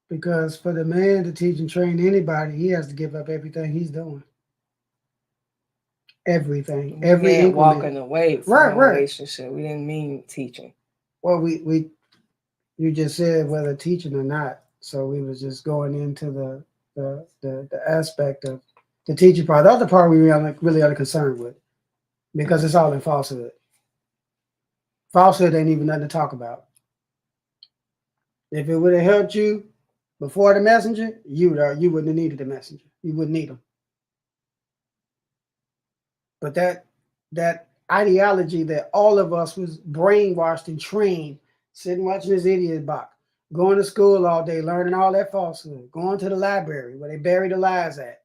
Speaker 2: Because for the man to teach and train anybody, he has to give up everything he's doing. Everything,
Speaker 1: We
Speaker 2: every
Speaker 1: ain't
Speaker 2: increment.
Speaker 1: walking away from
Speaker 2: Right,
Speaker 1: a
Speaker 2: right.
Speaker 1: relationship. We didn't mean teaching.
Speaker 2: Well, you just said whether teaching or not, so we was just going into the aspect of the teaching part. The other part we really are concerned with because it's all in falsehood. Falsehood ain't even nothing to talk about. If it would have helped you before the messenger, you wouldn't have needed the messenger. You wouldn't need them. But that ideology that all of us was brainwashed and trained, sitting watching this idiot box, going to school all day, learning all that falsehood, going to the library where they bury the lies at.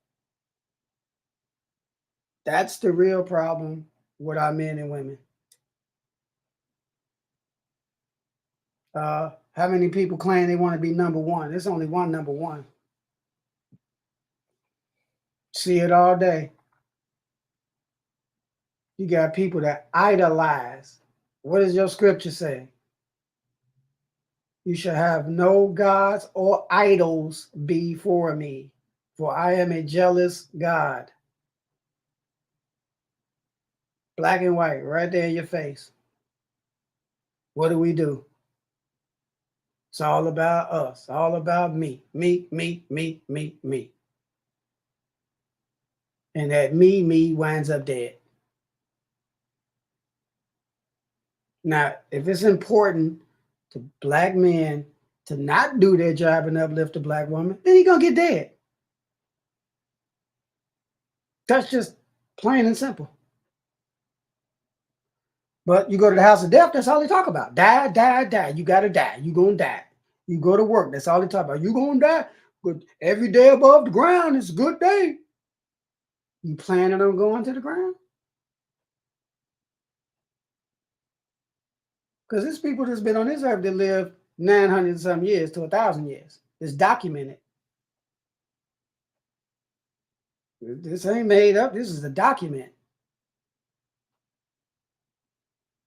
Speaker 2: That's the real problem with our men and women. How many people claim they want to be number one? There's only one number one. See it all day. You got people that idolize. What does your scripture say? You shall have no gods or idols before me, for I am a jealous God. Black and white, right there in your face. What do? It's all about us, all about me, me, me, me, me, me. And that me winds up dead. Now, if it's important to black men to not do their job and uplift a black woman, then he's going to get dead. That's just plain and simple. But you go to the house of death, that's all they talk about. Die, die, die. You got to die. You're going to die. You go to work, that's all they talk about. You're going to die. But every day above the ground is a good day. You planning on going to the ground? Because there's people that's been on this earth that live 900 some years to 1,000 years. It's documented. This ain't made up. This is a document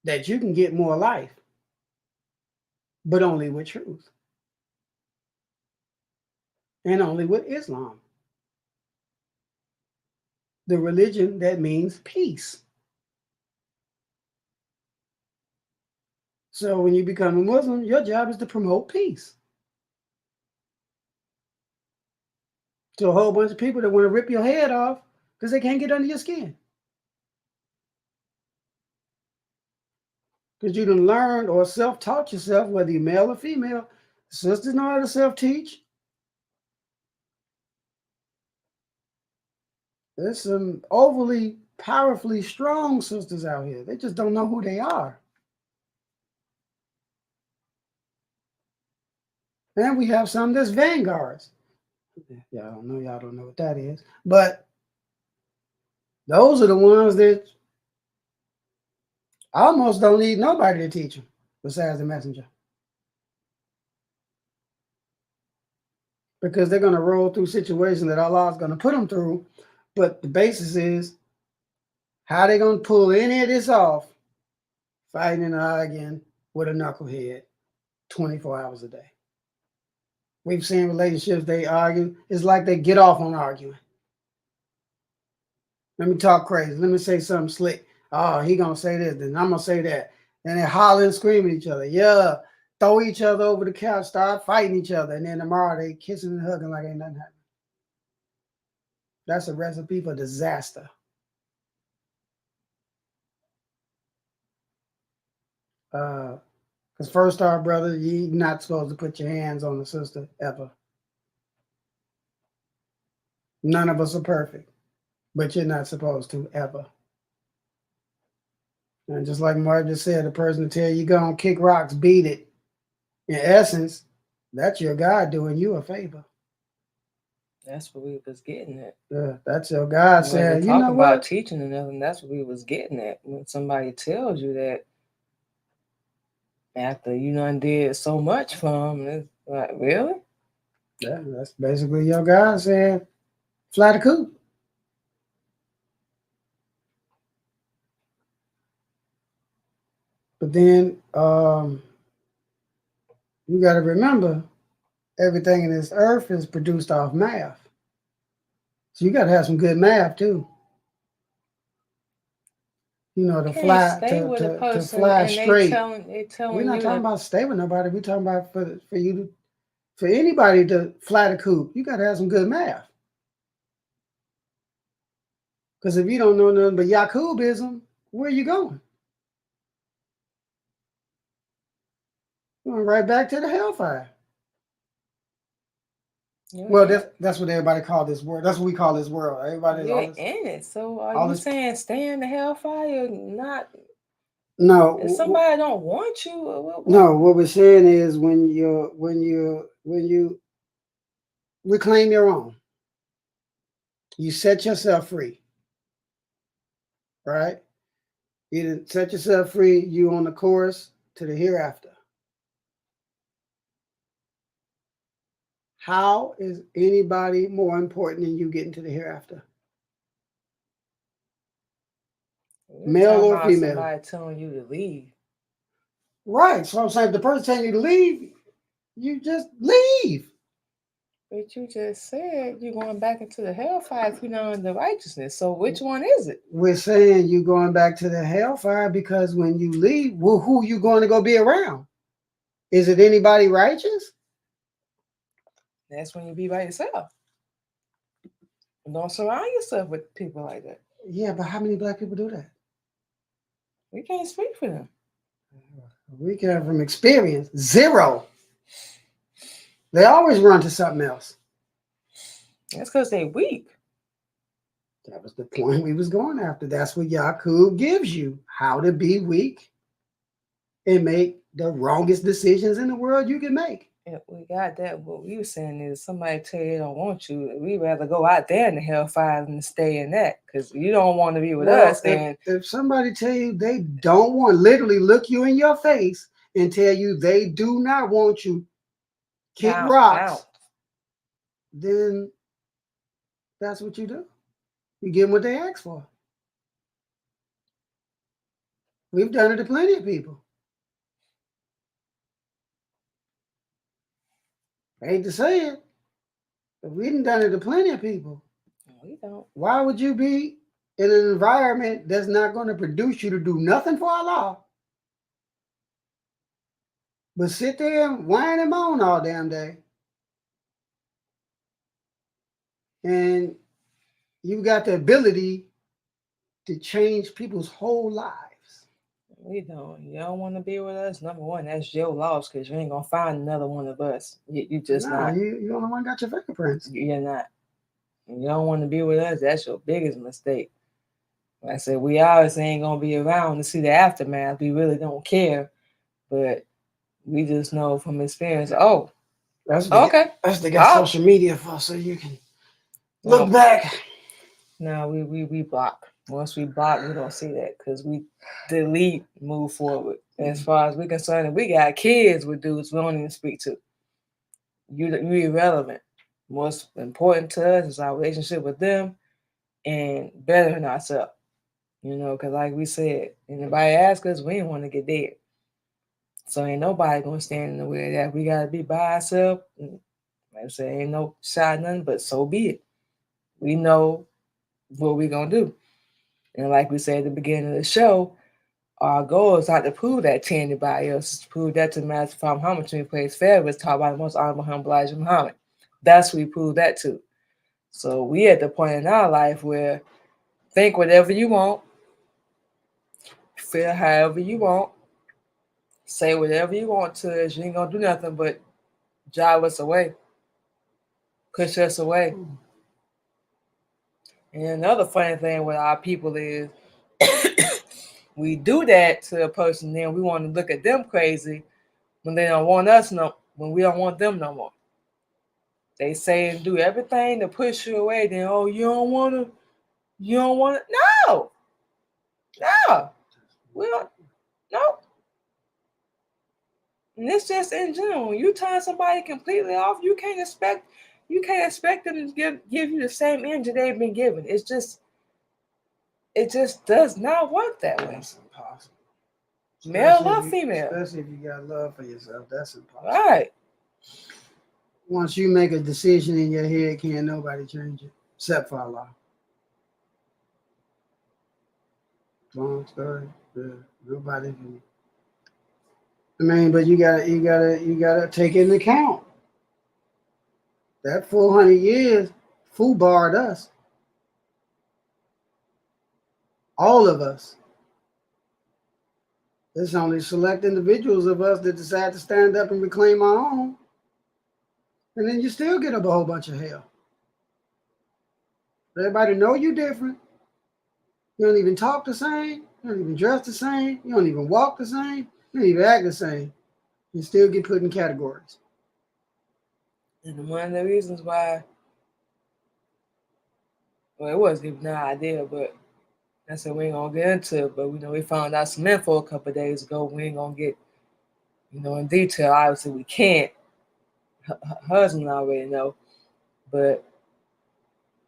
Speaker 2: that you can get more life, but only with truth. And only with Islam. The religion that means peace. So when you become a Muslim, your job is to promote peace. To a whole bunch of people that want to rip your head off because they can't get under your skin. Because you done learned or self-taught yourself, whether you're male or female. Sisters know how to self-teach. There's some overly powerfully strong sisters out here. They just don't know who they are. And we have some that's vanguards. Y'all don't know what that is. But those are the ones that almost don't need nobody to teach them besides the messenger. because they're going to roll through situations that Allah's going to put them through. But the basis is how they going to pull any of this off, fighting and arguing with a knucklehead 24 hours a day. We've seen relationships, they argue. It's like they get off on arguing. Let me talk crazy. Let me say something slick. Oh, he going to say this, then I'm going to say that. And they holler and scream at each other. Yeah. Throw each other over the couch, start fighting each other. And then tomorrow they kissing and hugging like ain't nothing happening. That's a recipe for disaster. Because first off, brother, you're not supposed to put your hands on the sister ever. None of us are perfect, but you're not supposed to ever. And just like Mark just said, the person to tell you go and kick rocks, beat it. In essence, that's your God doing you a favor.
Speaker 1: That's what we was getting at.
Speaker 2: Yeah, that's your God saying, you know
Speaker 1: about
Speaker 2: what?
Speaker 1: teaching and nothing. That's what we was getting at. When somebody tells you that after you done did so much for them, it's like, really?
Speaker 2: Yeah, that's basically your God saying, fly the coop. But then you got to remember, everything in this earth is produced off math. So you got to have some good math too. You know, to fly to fly straight. We're not talking about stay with nobody. We're talking about for anybody to fly the coop. You got to have some good math. Because if you don't know nothing but Yakubism, where are you going? You're going right back to the hellfire. Well, that's what everybody call this world. That's what we call this world. Everybody's
Speaker 1: in it. So are you saying stay in the hellfire? Not.
Speaker 2: No.
Speaker 1: If somebody don't want you.
Speaker 2: No. What we're saying is when you reclaim your own, you set yourself free. Right? You set yourself free. You on the course to the hereafter. How is anybody more important than you getting to the hereafter? Male or female?
Speaker 1: Somebody telling you to leave.
Speaker 2: Right. So I'm saying if the person telling you to leave, you just leave.
Speaker 1: But you just said you're going back into the hellfire if you're not in the righteousness. So which one is it?
Speaker 2: We're saying you're going back to the hellfire because when you leave, well, who you going to go be around? Is it anybody righteous?
Speaker 1: That's when you be by yourself. Don't surround yourself with people like that.
Speaker 2: Yeah, but how many black people do that?
Speaker 1: We can't speak for them.
Speaker 2: We can from experience. Zero. They always run to something else.
Speaker 1: That's because they weak.
Speaker 2: That was the point we was going after. That's what Yakub gives you. How to be weak and make the wrongest decisions in the world you can make.
Speaker 1: Yeah, we got that. What we were saying is somebody tell you they don't want you. We'd rather go out there in the hellfire than stay in that because you don't want to be with us.
Speaker 2: If somebody tell you they don't want, literally look you in your face and tell you they do not want you, kick rocks, then that's what you do. You give them what they ask for. We've done it to plenty of people. I hate to say it, but we've done it to plenty of people.
Speaker 1: We don't.
Speaker 2: Why would you be in an environment that's not going to produce you to do nothing for Allah, but sit there and whine and moan all damn day? And you've got the ability to change people's whole lives.
Speaker 1: We don't. You don't want to be with us. Number one, that's your loss because you ain't gonna find another one of us. You just not.
Speaker 2: You only one got your fingerprints.
Speaker 1: You're not. You don't want to be with us. That's your biggest mistake. Like I said, we obviously ain't gonna be around to see the aftermath. We really don't care, but we just know from experience. Oh,
Speaker 2: that's okay. That's they got social media for, so you can look back.
Speaker 1: No, we block. Once we block, we don't see that because we delete, move forward. As far as we're concerned, if we got kids with dudes we don't even speak to. You irrelevant. Most important to us is our relationship with them and bettering ourselves. Because like we said, anybody ask us, we ain't want to get dead. So ain't nobody gonna stand in the way of that. We gotta be by ourselves. Like I say, ain't no shot nothing, but so be it. We know what we gonna do. And like we said at the beginning of the show, our goal is not to prove that to anybody else, it's to prove that to the Master Prophet Muhammad when he plays fair was taught by the most honorable humble Elijah Muhammad. That's what we prove that to. So we at the point in our life where think whatever you want, feel however you want, say whatever you want to us. You ain't gonna do nothing but drive us away, push us away. And another funny thing with our people is we do that to a person, then we want to look at them crazy when they don't want us when we don't want them no more. They say and do everything to push you away. Then you don't want to. No, no, we don't. No. And it's just in general. When you turn somebody completely off, you can't expect them to give you the same energy they've been given. It just does not work that way.
Speaker 2: That's impossible.
Speaker 1: Male or female.
Speaker 2: Especially if you got love for yourself. That's impossible.
Speaker 1: Right.
Speaker 2: Once you make a decision in your head, can't nobody change it except for Allah. Long story. Yeah, nobody can. I mean, but you gotta take into account that 400 years, Fu barred us, all of us. There's only select individuals of us that decide to stand up and reclaim our own, and then you still get up a whole bunch of hell. Everybody know you different. You don't even talk the same. You don't even dress the same. You don't even walk the same. You don't even act the same. You still get put in categories.
Speaker 1: And one of the reasons why, well, it wasn't even our idea, but I said we ain't gonna get into it. But we found out some info a couple of days ago. We ain't gonna get in detail. Obviously, we can't. Her husband already know, but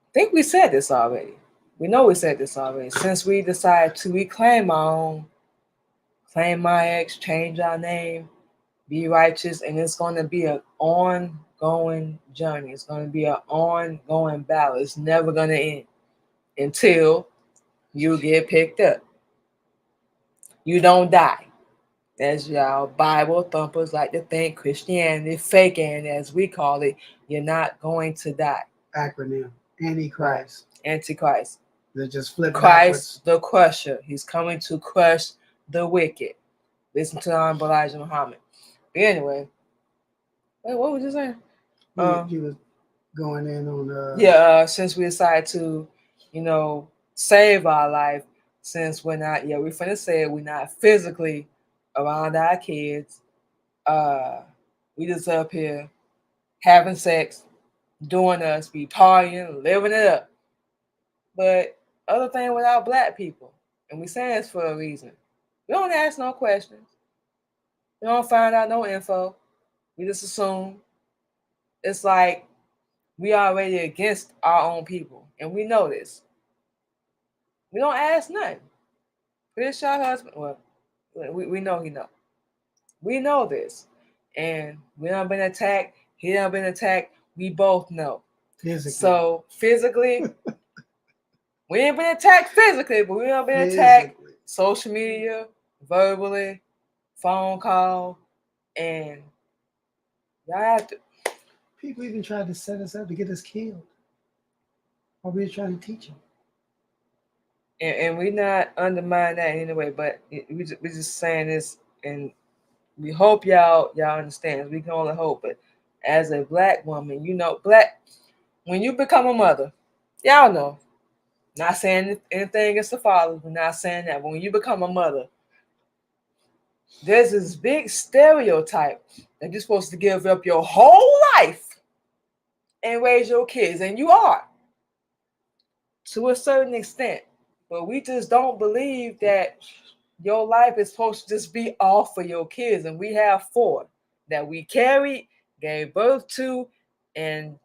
Speaker 1: I think we said this already. We know we said this already. Since we decided to reclaim our own, claim my ex, change our name, be righteous, and it's going to be an ongoing journey. It's going to be an ongoing battle. It's never going to end until you get picked up. You don't die. As y'all Bible thumpers like to think, Christianity, fake and as we call it, you're not going to die.
Speaker 2: Acronym: Antichrist.
Speaker 1: Right. Antichrist.
Speaker 2: They just flip
Speaker 1: Christ
Speaker 2: backwards.
Speaker 1: the crusher. He's coming to crush the wicked. Listen to Elijah Muhammad. But anyway, what was you saying?
Speaker 2: He was going in on
Speaker 1: since we decided to, save our life, since we're not, we're finna say it, we're not physically around our kids. We just up here having sex, doing us, be partying, living it up. But other thing with our black people, and we saying this for a reason. We don't ask no questions. We don't find out no info. We just assume. It's like we already against our own people, and we know this. We don't ask nothing. Pretty sure husband. Well, we know he know. We know this, and we done been attacked. He done been attacked. We both know.
Speaker 2: physically.
Speaker 1: So physically, we ain't been attacked physically, but we done been attacked. Social media, verbally, phone call, and y'all have to.
Speaker 2: People even tried to set us up to get us killed. What were we trying to teach them?
Speaker 1: And we not undermine that in any way, but we just saying this, and we hope y'all understand. We can only hope. But as a black woman, when you become a mother, y'all know. Not saying anything against the fathers. We're not saying that. But when you become a mother, there's this big stereotype that you're supposed to give up your whole life and raise your kids, and you are to a certain extent. But we just don't believe that your life is supposed to just be all for your kids. And we have 4 that we carried, gave birth to, and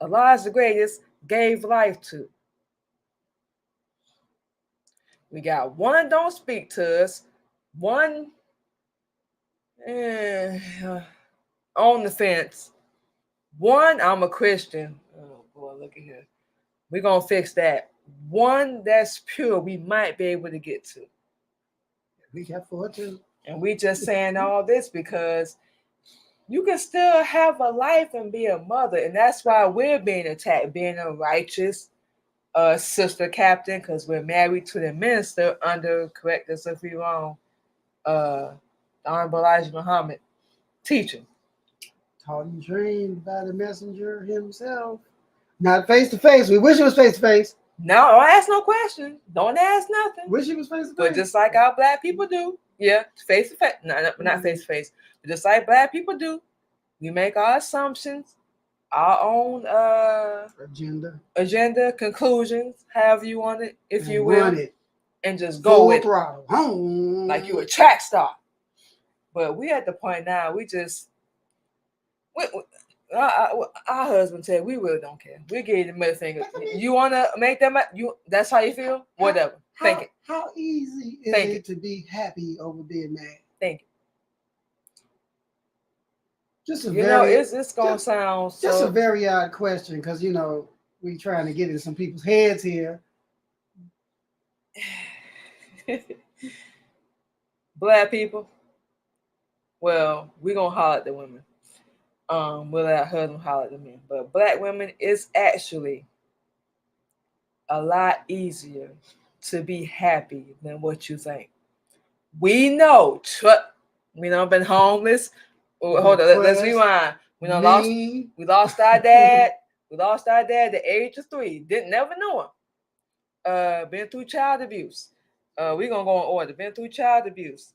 Speaker 1: Allah's the greatest, gave life to. We got one don't speak to us, one eh, on the fence, one I'm a Christian. Oh boy, look at here. We're gonna fix that. One that's pure, we might be able to get to.
Speaker 2: We got 4 too.
Speaker 1: And we just saying all this because you can still have a life and be a mother, and that's why we're being attacked, being a righteous sister captain, because we're married to the minister under, correct us if we're wrong, the Honorable Elijah Muhammad teaching.
Speaker 2: Taught and trained by the messenger himself. Not face to face. We wish it was face to face.
Speaker 1: No, don't ask no question. Don't ask nothing.
Speaker 2: Wish it was face to face.
Speaker 1: But just like our black people do, yeah, face to face. No, not face to face. But just like black people do, we make our assumptions, our own agenda, conclusions, however you want it, if
Speaker 2: and
Speaker 1: you will,
Speaker 2: run it.
Speaker 1: And just go
Speaker 2: Full
Speaker 1: with
Speaker 2: throttle.
Speaker 1: it, like you a track star. But we at the point now, we just, our husband said we really don't care. We give you the middle finger. You want to make them, that's how you feel? Whatever. Think it.
Speaker 2: How easy is it to be happy over being mad?
Speaker 1: Think it.
Speaker 2: Just a
Speaker 1: it's gonna sound so.
Speaker 2: Just a very odd question, because we trying to get in some people's heads here.
Speaker 1: Black people, well, we're gonna holler at the women. We'll let our husband holler at the men. But black women, it's actually a lot easier to be happy than what you think. We know, we done been homeless. Hold on, let's rewind. We lost our dad. We lost our dad at the age of 3. Didn't never know him. Been through child abuse. We're gonna go in order. Been through child abuse.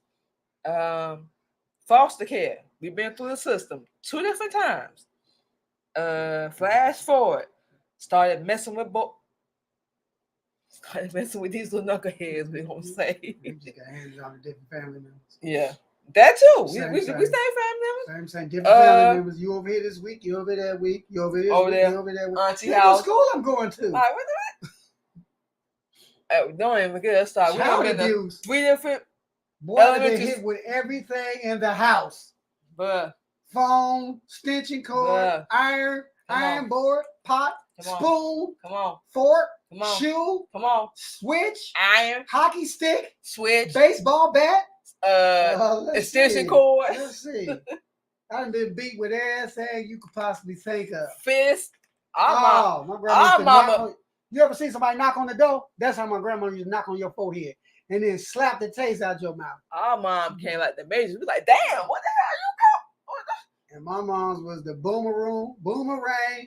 Speaker 1: Foster care. We've been through the system 2 different times. Flash forward. Started messing with these little knuckleheads, we're gonna say.
Speaker 2: We just got handed on to different family members.
Speaker 1: Yeah. That too.
Speaker 2: Same,
Speaker 1: we stay family
Speaker 2: members. Same. Different family members. You over here this week. You over there that week. You over here. You over there.
Speaker 1: Auntie house.
Speaker 2: What school I'm going to?
Speaker 1: All right, what? Don't even get us started.
Speaker 2: Child abuse.
Speaker 1: 3 different.
Speaker 2: Boy, they hit with everything in the house.
Speaker 1: Bruh.
Speaker 2: Phone, extension cord, iron board, pot, spoon, fork, shoe, switch,
Speaker 1: iron,
Speaker 2: hockey stick,
Speaker 1: switch,
Speaker 2: baseball bat,
Speaker 1: extension cord.
Speaker 2: Let's see. I've been beat with everything you could possibly think of.
Speaker 1: Fist.
Speaker 2: My grandma. You ever see somebody knock on the door? That's how my grandma used to knock on your forehead and then slap the taste out your mouth.
Speaker 1: Our mom came like the majors. We like, damn, what the hell you got?
Speaker 2: And my mom's was the boomerang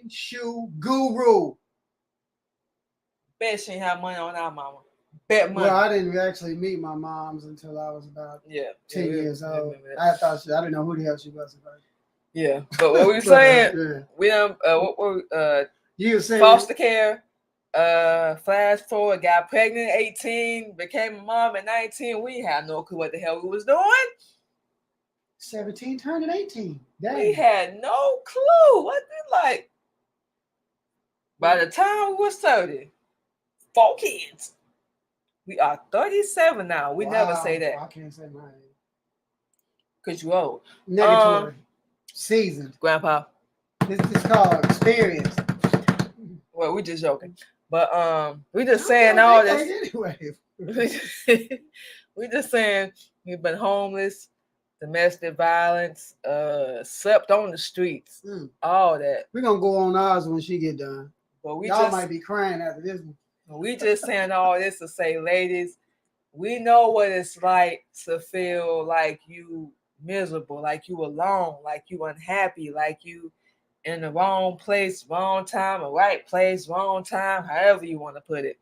Speaker 2: shoe guru.
Speaker 1: Bet she ain't have money on our mama. Bet money.
Speaker 2: Well, I didn't actually meet my mom's until I was about 10 years old. I didn't know who the hell she was.
Speaker 1: Yeah, but what we saying? We
Speaker 2: you saying
Speaker 1: foster care. Flash forward, got pregnant at 18, became a mom at 19. We had no clue what the hell we was doing.
Speaker 2: 17 turning 18. Dang.
Speaker 1: We had no clue. What did like? By the time we was 30, 4 kids. We are 37 now. We never say that.
Speaker 2: I can't say my age.
Speaker 1: Cause you old.
Speaker 2: Negatory. Seasoned.
Speaker 1: Grandpa.
Speaker 2: This is called experience.
Speaker 1: Well, we just joking. But we just saying all this.
Speaker 2: Anyway.
Speaker 1: We just saying we've been homeless, domestic violence, slept on the streets, all that.
Speaker 2: We're gonna go on ours when she get done.
Speaker 1: But
Speaker 2: y'all might be crying after this one.
Speaker 1: We just saying all this to say, ladies, we know what it's like to feel like you miserable, like you alone, like you unhappy, like you in the wrong place, wrong time, or right place, wrong time, however you want to put it.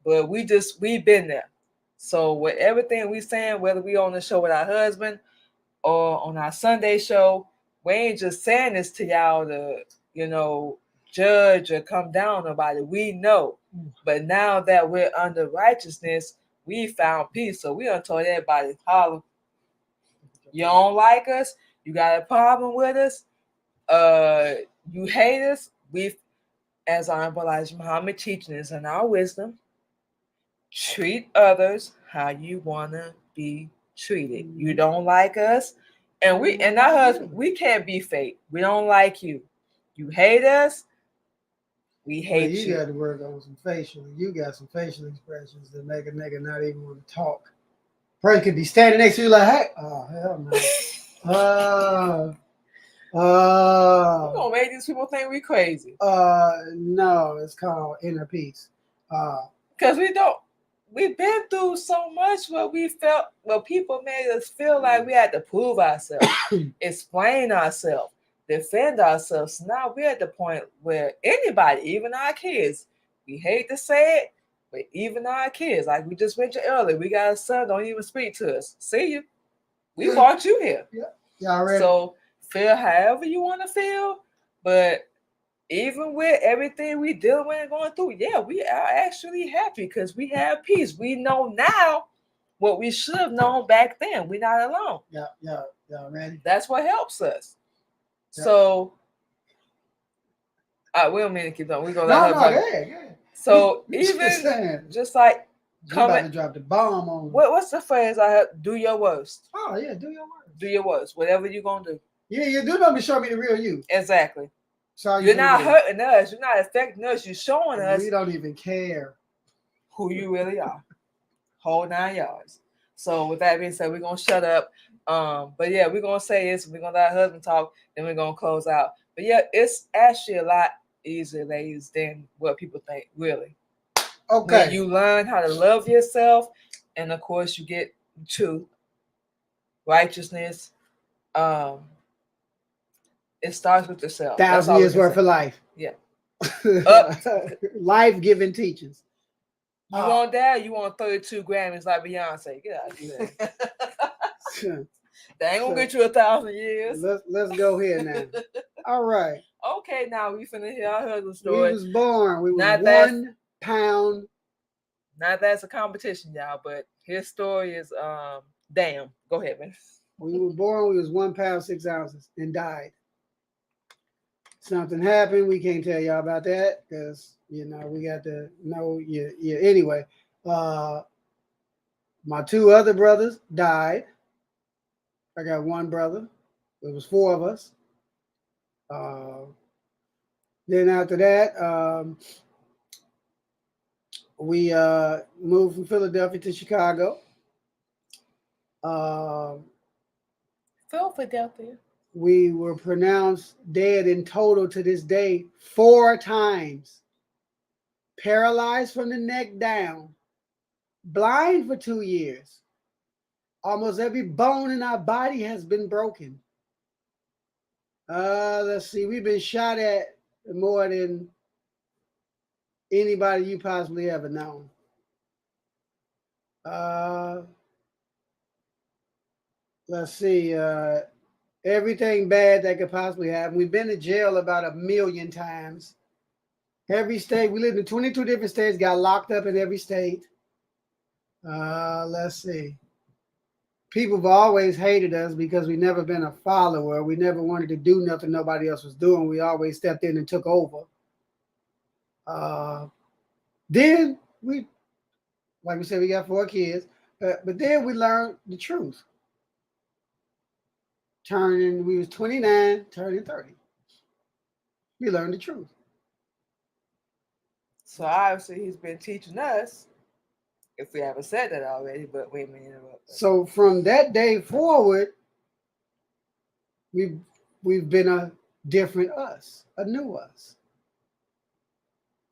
Speaker 1: But we've been there. So with everything we saying, whether we on the show with our husband or on our Sunday show, we ain't just saying this to y'all to, judge or come down about it. We know. But now that we're under righteousness, we found peace. So we done told everybody, holla. You don't like us? You got a problem with us? You hate us? as Honorable Elijah Muhammad teaching us in our wisdom, treat others how you wanna be treated. You don't like us, and we and our husband, we can't be fake. We don't like you. You hate us, we
Speaker 2: Well,
Speaker 1: hate
Speaker 2: you
Speaker 1: you.
Speaker 2: got to work on some facial. You got some facial expressions that make a nigga not even want to talk. Person could be standing next to you like, hey, oh hell no.
Speaker 1: You gonna make these people think we crazy.
Speaker 2: No, it's called inner peace.
Speaker 1: Cause we don't. We've been through so much where we felt, where people made us feel like we had to prove ourselves, explain ourselves, defend ourselves. Now we're at the point where anybody, even our kids, we hate to say it, but even our kids, like we just mentioned earlier, we got a son, don't even speak to us. See you. We brought you here.
Speaker 2: Yeah. Y'all ready?
Speaker 1: So feel however you want to feel, but even with everything we dealing with and going through, yeah, we are actually happy because we have peace. We know now what we should have known back then. We're not alone.
Speaker 2: Y'all ready?
Speaker 1: That's what helps us.
Speaker 2: Yeah.
Speaker 1: So, we don't mean to keep going. We're gonna let her
Speaker 2: No,
Speaker 1: go.
Speaker 2: yeah.
Speaker 1: So
Speaker 2: Just
Speaker 1: even
Speaker 2: saying.
Speaker 1: just like
Speaker 2: You about to drop the bomb on me.
Speaker 1: what's the phrase I heard? Do your worst.
Speaker 2: Oh yeah, do your worst.
Speaker 1: Do your worst. Whatever you're gonna do.
Speaker 2: Yeah, you do know me. Show me the real you.
Speaker 1: Exactly.
Speaker 2: So
Speaker 1: you're not hurting us. You're not affecting us. You're showing us.
Speaker 2: We don't even care
Speaker 1: who you really are. Whole 9 yards. So with that being said, we're gonna shut up. But yeah, we're gonna say this. We're gonna let our husband talk. Then we're gonna close out. But yeah, it's actually a lot easier, ladies, than what people think. Really.
Speaker 2: Okay.
Speaker 1: When you learn how to love yourself, and of course you get truth, righteousness. It starts with yourself.
Speaker 2: 1,000 years worth of life.
Speaker 1: Yeah.
Speaker 2: Life-giving teachings.
Speaker 1: You want that? You want 32 Grammys like Beyonce? Get out of here. That ain't gonna get you 1,000 years.
Speaker 2: Let's go here now. All right.
Speaker 1: Okay, now we finna hear our husband story.
Speaker 2: We was born. We was 1 pound.
Speaker 1: Not that's a competition, y'all, but his story is damn. Go ahead, man.
Speaker 2: We were born. We was 1 pound 6 ounces and died. Something happened. We can't tell y'all about that because we got to know you. Yeah. Anyway, my 2 other brothers died. I got 1 brother. It was 4 of us. Then after that, we moved from Philadelphia to Chicago.
Speaker 1: Philadelphia.
Speaker 2: We were pronounced dead in total to this day 4 times. Paralyzed from the neck down. Blind for 2 years. Almost every bone in our body has been broken. Let's see. We've been shot at more than anybody you possibly ever known. Let's see. Everything bad that could possibly happen. We've been to jail about 1 million times. Every state. We lived in 22 different states. Got locked up in every state. Let's see. People have always hated us because we never been a follower. We never wanted to do nothing nobody else was doing. We always stepped in and took over. Then we, like we said, we got 4 kids. But then we learned the truth. We was 29, turning 30. We learned the truth.
Speaker 1: So obviously he's been teaching us, if we haven't said that already, but wait a minute.
Speaker 2: So from that day forward, we've been a different us, a new us.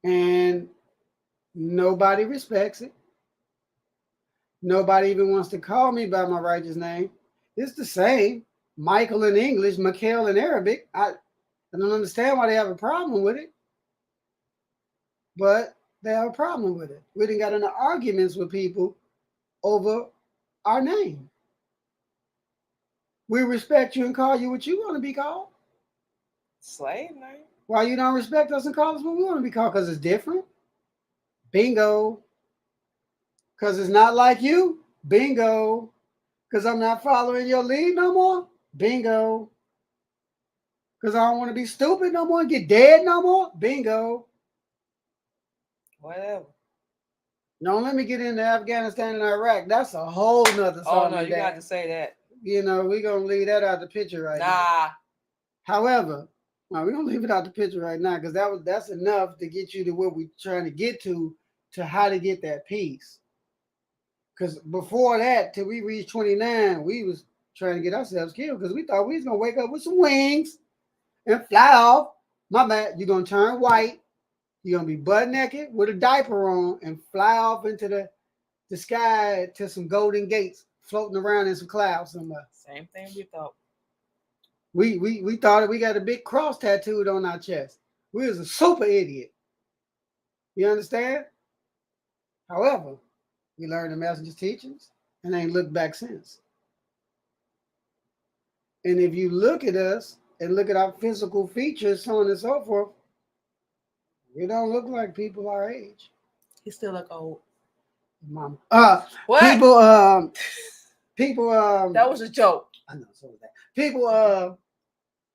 Speaker 2: And nobody respects it. Nobody even wants to call me by my righteous name. It's the same. Michael in English, Mikhail in Arabic. I don't understand why they have a problem with it. But they have a problem with it. We didn't got into arguments with people over our name. We respect you and call you what you want to be called.
Speaker 1: Slave name.
Speaker 2: Why you don't respect us and call us what we want to be called? Because it's different. Bingo. Because it's not like you. Bingo. Because I'm not following your lead no more. Bingo. Because I don't want to be stupid no more and get dead no more. Bingo.
Speaker 1: Whatever.
Speaker 2: Don't let me get into Afghanistan and Iraq. That's a whole nother
Speaker 1: Oh
Speaker 2: song.
Speaker 1: no,
Speaker 2: and
Speaker 1: you got to
Speaker 2: dance.
Speaker 1: say that.
Speaker 2: You know, we're gonna leave that out the picture right now.
Speaker 1: Nah.
Speaker 2: However, now we're gonna leave it out the picture right now because that's enough to get you to where we're trying to get to how to get that peace. Because before that, till we reached 29, we was trying to get ourselves killed because we thought we was gonna wake up with some wings and fly off. My bad, you're gonna turn white, you're gonna be butt naked with a diaper on and fly off into the sky to some golden gates floating around in some clouds somewhere.
Speaker 1: Same thing we thought.
Speaker 2: We thought we got a big cross tattooed on our chest. We was a super idiot. You understand? However, we learned the messenger's teachings and ain't looked back since. And if you look at us and look at our physical features, so on and so forth, we don't look like people our age.
Speaker 1: He still look old.
Speaker 2: Mama.
Speaker 1: What?
Speaker 2: People
Speaker 1: That was a joke.
Speaker 2: I know, so was that. People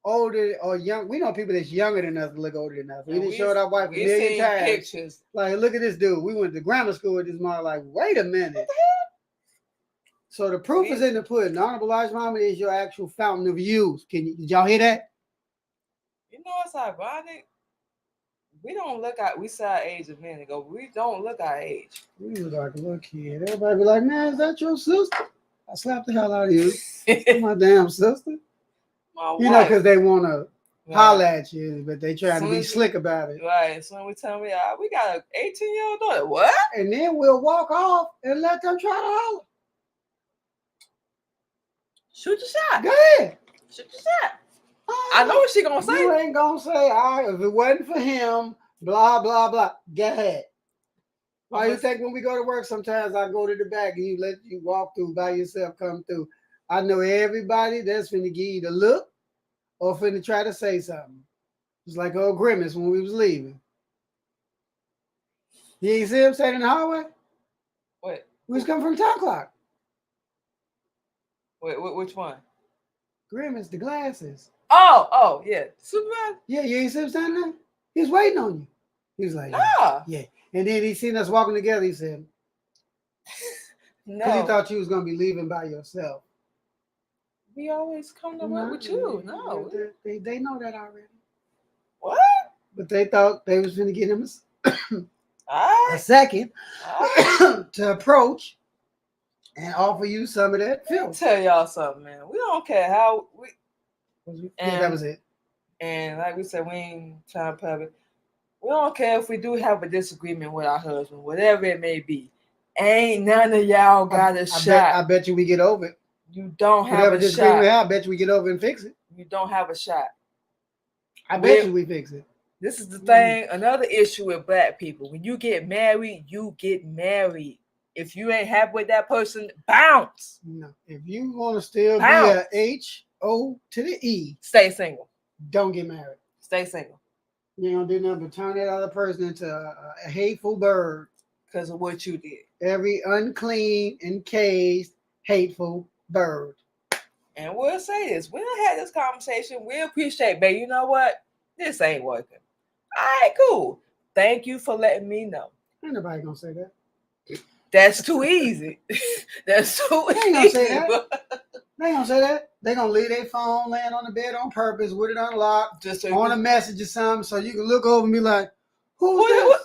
Speaker 2: older or young. We know people that's younger than us look older than us. We done showed our wife a million times.
Speaker 1: Pictures.
Speaker 2: Like, look at this dude. We went to grammar school with this mom. Like, wait a minute. So the proof is in the pudding. Honorable Elijah Muhammad is your actual fountain of youth. Did y'all hear that?
Speaker 1: You know what's ironic? We don't look at. We said our age a minute ago. We don't look our age.
Speaker 2: We look like a little kid. Everybody be like, man, is that your sister? I slapped the hell out of you. My damn sister. You know, because they want to holler at you, but they trying to be slick about it.
Speaker 1: Right. So when we tell me, we got an 18-year-old daughter. What?
Speaker 2: And then we'll walk off and let them try to holler.
Speaker 1: Shoot your shot.
Speaker 2: Go ahead.
Speaker 1: Shoot your shot. I know what she gonna say.
Speaker 2: You ain't gonna say, all right, if it wasn't for him, blah, blah, blah. Go ahead. Why you think when we go to work, sometimes I go to the back and you let you walk through by yourself, come through. I know everybody that's finna give you the look or finna try to say something. It's like old Grimace when we was leaving. You ain't see him standing in the hallway?
Speaker 1: What?
Speaker 2: We was coming from town clock.
Speaker 1: Wait, which one?
Speaker 2: Grimace, the glasses.
Speaker 1: Oh, yeah. Superman?
Speaker 2: Yeah, you ain't see him standing there? He was waiting on you. He was like, yeah. And then he seen us walking together. He said,
Speaker 1: no.
Speaker 2: Because he thought you was going to be leaving by yourself.
Speaker 1: We always come to work with you. No.
Speaker 2: They know that already.
Speaker 1: What?
Speaker 2: But they thought they was going to get him
Speaker 1: a
Speaker 2: second to approach and offer you some of that filth.
Speaker 1: Let me tell y'all something, man. We don't care how we.
Speaker 2: Yeah, that was it.
Speaker 1: And like we said, we ain't trying to public. We don't care if we do have a disagreement with our husband, whatever it may be. Ain't none of y'all got a shot.
Speaker 2: I bet you we get over it.
Speaker 1: You don't have
Speaker 2: whatever
Speaker 1: a
Speaker 2: disagreement
Speaker 1: shot.
Speaker 2: We have, I bet you we get over and fix it.
Speaker 1: You don't have a shot.
Speaker 2: I bet you we fix it.
Speaker 1: This is the thing. Another issue with black people. When you get married, you get married. If you ain't happy with that person, bounce.
Speaker 2: No. If you want to still be a H-O to the E,
Speaker 1: stay single.
Speaker 2: Don't get married.
Speaker 1: Stay single.
Speaker 2: You ain't gonna do nothing but turn that other person into a hateful bird.
Speaker 1: Because of what you did.
Speaker 2: Every unclean, encaged, hateful bird.
Speaker 1: And we'll say this. We done had this conversation. We appreciate, babe. You know what? This ain't working. All right, cool. Thank you for letting me know.
Speaker 2: Ain't nobody gonna say that.
Speaker 1: That's too easy. That's too easy.
Speaker 2: They ain't gonna say that. They ain't gonna say that. They gonna leave their phone laying on the bed on purpose with it unlocked, just so on a message or something, so you can look over and be like, "Who's this?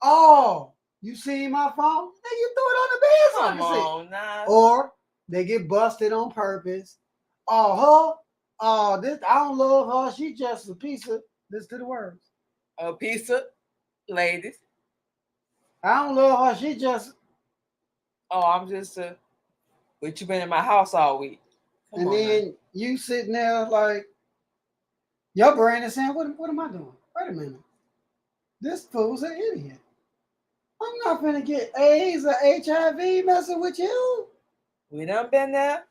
Speaker 2: Oh, you seen my phone? Then you threw it on the bed so I can see."
Speaker 1: Nah.
Speaker 2: Or they get busted on purpose. Oh, her. Oh, this. I don't love her. She just a piece of. Listen to the words.
Speaker 1: A piece of, ladies.
Speaker 2: I don't love her. She just.
Speaker 1: Oh, I'm just a. But you been in my house all week.
Speaker 2: Come and then now. You sitting there like, your brain is saying, what am I doing? Wait a minute. This fool's an idiot. I'm not going to get AIDS or HIV messing with you.
Speaker 1: We done been there.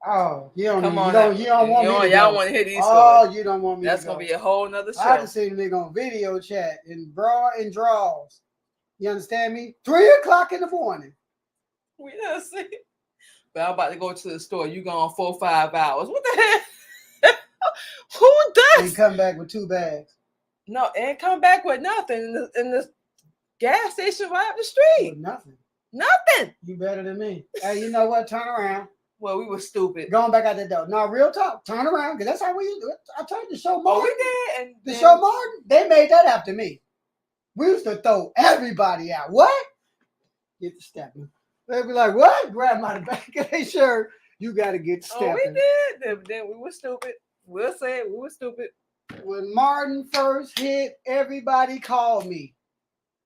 Speaker 2: Oh, you don't,
Speaker 1: Come on,
Speaker 2: you don't want me to
Speaker 1: y'all want to hear these stories.
Speaker 2: You don't want me
Speaker 1: That's
Speaker 2: to go.
Speaker 1: That's going to be a whole nother show.
Speaker 2: I just seen a nigga on video chat in bra and draws. You understand me? 3:00 in the morning.
Speaker 1: We done see. But I'm about to go to the store. You gone 4 or 5 hours. What the hell? Who does?
Speaker 2: And come back with 2 bags.
Speaker 1: No, and come back with nothing. And gas station right up the street.
Speaker 2: Nothing.
Speaker 1: Nothing.
Speaker 2: You better than me. Hey, you know what? Turn around.
Speaker 1: Well, we were stupid.
Speaker 2: Going back out the door. No, real talk. Turn around, because that's how we used to do it. I told you the show Martin.
Speaker 1: Oh, we did. And
Speaker 2: the show Martin, they made that after me. We used to throw everybody out. What? Get the stepping. They'd be like, what? Grab my back of their shirt. You got to get the stepping.
Speaker 1: Oh, we did. Then we were stupid. We'll say it. We were stupid.
Speaker 2: When Martin first hit, everybody called me.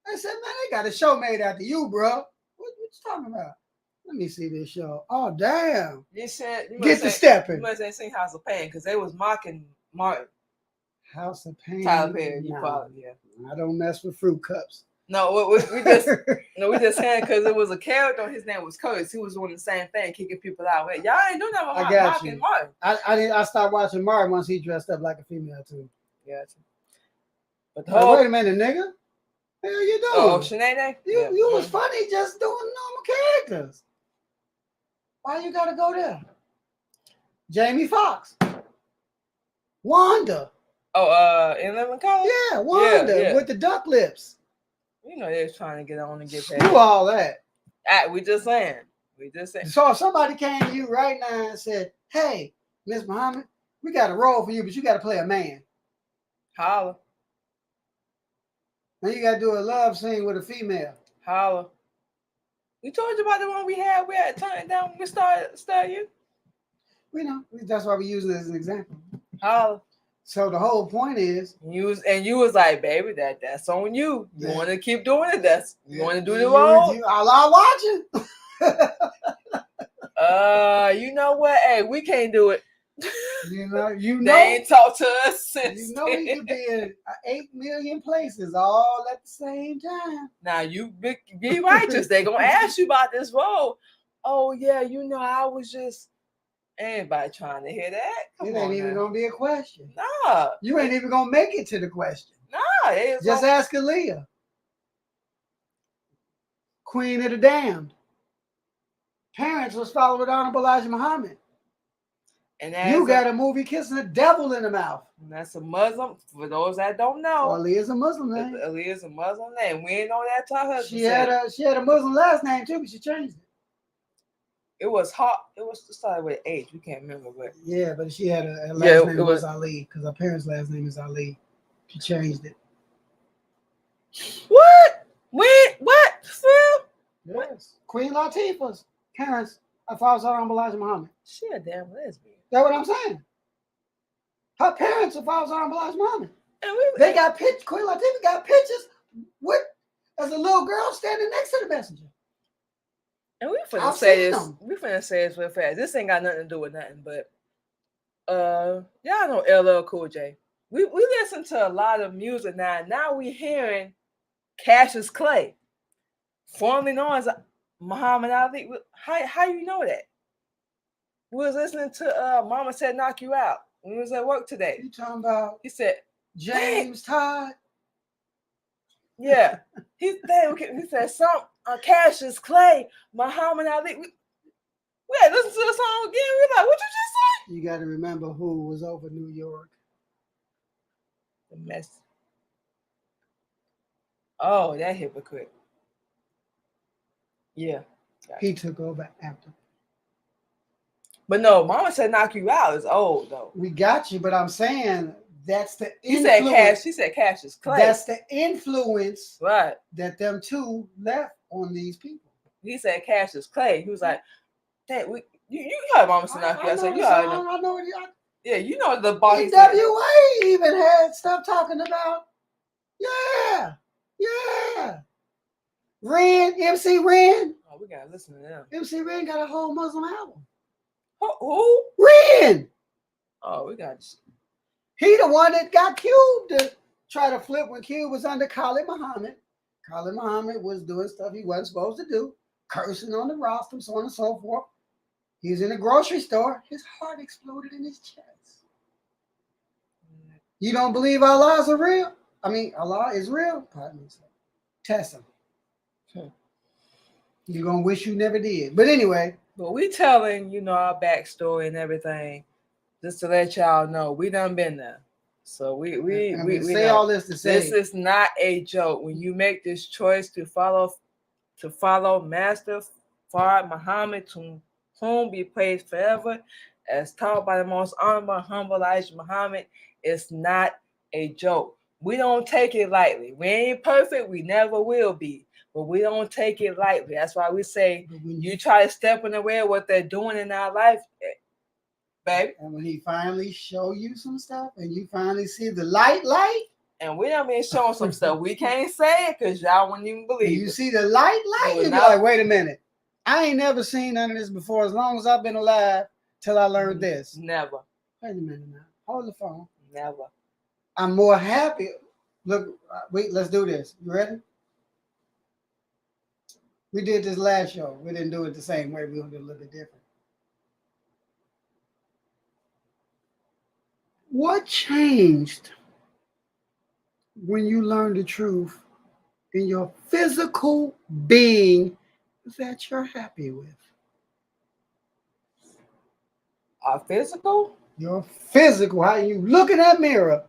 Speaker 2: I said, man, they got a show made after you, bro. What you talking about? Let me see this show. Oh, damn.
Speaker 1: You said,
Speaker 2: get the stepping.
Speaker 1: You must have seen House of Pain, because they was mocking Martin.
Speaker 2: House of Pain.
Speaker 1: Tyler Perry, you probably, yeah.
Speaker 2: I don't mess with fruit cups.
Speaker 1: No, we just we just saying because it was a character. His name was Curtis. He was doing the same thing, kicking people out. Y'all ain't doing nothing about mocking Martin.
Speaker 2: I stopped watching Martin once he dressed up like a female too.
Speaker 1: Gotcha. But
Speaker 2: wait a minute, nigga. What are you doing?
Speaker 1: Oh, Sinead?
Speaker 2: You was funny just doing normal characters. Why you gotta go there? Jamie Foxx. Wanda.
Speaker 1: Oh, in Living Color?
Speaker 2: Yeah, Wanda with the duck lips.
Speaker 1: You know they was trying to get on and get paid.
Speaker 2: Do all that.
Speaker 1: We just saying.
Speaker 2: So if somebody came to you right now and said, hey, Miss Muhammad, we got a role for you, but you got to play a man.
Speaker 1: Holla.
Speaker 2: Now you got to do a love scene with a female.
Speaker 1: Holla. We told you about the one we had turned it down when we started studying.
Speaker 2: We know. That's why we use it as an example.
Speaker 1: Holla.
Speaker 2: So the whole point is,
Speaker 1: you was like, baby, that's on you. You want to keep doing it? You want to do the role?
Speaker 2: Allah watching.
Speaker 1: You know what? Hey, we can't do it.
Speaker 2: You know.
Speaker 1: They ain't talk to us since.
Speaker 2: You know, we could be in 8 million places all at the same time.
Speaker 1: Now you be righteous. They gonna ask you about this role. Oh yeah, I was just. Anybody trying to hear that?
Speaker 2: It ain't even gonna be a question.
Speaker 1: Nah.
Speaker 2: You ain't even gonna make it to the question.
Speaker 1: Nah.
Speaker 2: Just ask Aaliyah. Queen of the Damned. Parents was followed with Honorable Elijah Muhammad.
Speaker 1: And
Speaker 2: you got a movie kissing the devil in the mouth.
Speaker 1: And that's a Muslim. For those that don't know.
Speaker 2: Aaliyah's a Muslim name.
Speaker 1: Aaliyah's a Muslim name. We ain't know that till her husband.
Speaker 2: She had a Muslim last name too, but she changed it.
Speaker 1: It was hot. It was started with H. We can't remember, but
Speaker 2: yeah, but she had a last name was Ali because her parents' last name is Ali. She changed it.
Speaker 1: What? What? Phil?
Speaker 2: Yes. Queen Latifah's parents are fathers of Elijah Muhammad.
Speaker 1: She a damn lesbian.
Speaker 2: That's what I'm saying. Her parents are fathers of Elijah Muhammad. And they got pictures. Queen Latifah got pictures with as a little girl standing next to the messenger.
Speaker 1: And we finna say this real fast. This ain't got nothing to do with nothing, but y'all know LL Cool J. We listen to a lot of music now. Now we hearing Cassius Clay, formerly known as Muhammad Ali. How you know that? We was listening to Mama Said Knock You Out when we was at work today.
Speaker 2: You talking about?
Speaker 1: He said
Speaker 2: James Todd.
Speaker 1: Yeah, he said something. Cassius Clay, Muhammad Ali. We had listened to the song again. We were like, what you just say?
Speaker 2: You got to remember who was over New York.
Speaker 1: The mess. Oh, that hypocrite. Yeah.
Speaker 2: He took over after.
Speaker 1: But no, Mama Said Knock You Out is old, though.
Speaker 2: We got you, but I'm saying that's the influence.
Speaker 1: She said Cassius Clay.
Speaker 2: That's the influence
Speaker 1: right
Speaker 2: that them two left on these people.
Speaker 1: He said Cassius Clay. He was like, "Dang, you heard Mama Said Knock You Out." So I know what yeah, you know the boss.
Speaker 2: NWA even had stuff talking about. Yeah. MC Ren.
Speaker 1: Oh, we gotta listen to them.
Speaker 2: MC Ren got a whole Muslim album.
Speaker 1: Who?
Speaker 2: Ren.
Speaker 1: Oh, we got.
Speaker 2: He the one that got Cube to try to flip when Cube was under Khalid Muhammad. Khalid Muhammad was doing stuff he wasn't supposed to do, cursing on the rostrum, so on and so forth. He was in a grocery store. His heart exploded in his chest. You don't believe Allah is real? I mean, Allah is real? Pardon me. Test him. You're going to wish you never did. But anyway.
Speaker 1: But we telling, our backstory and everything. Just to let y'all know, we done been there. So we
Speaker 2: say
Speaker 1: know
Speaker 2: all this to say
Speaker 1: this is not a joke. When you make this choice to follow Master Fard Muhammad, to whom be praised forever, as taught by the most honorable, humble Elijah Muhammad, it's not a joke. We don't take it lightly. We ain't perfect. We never will be. But we don't take it lightly. That's why we say you try to step in the way of what they're doing in our life, baby.
Speaker 2: And when he finally show you some stuff and you finally see the light,
Speaker 1: and we done been showing some stuff. We can't say it because y'all wouldn't even believe
Speaker 2: you
Speaker 1: it.
Speaker 2: see the light, you'll be like, wait a minute. I ain't never seen none of this before as long as I've been alive till I learned this.
Speaker 1: Never.
Speaker 2: Wait a minute now. Hold the phone.
Speaker 1: Never.
Speaker 2: I'm more happy. Look, wait, let's do this. You ready? We did this last show. We didn't do it the same way. We're going to do it a little bit different. What changed when you learned the truth in your physical being that you're happy with?
Speaker 1: Our physical?
Speaker 2: Your physical. How you look in that mirror.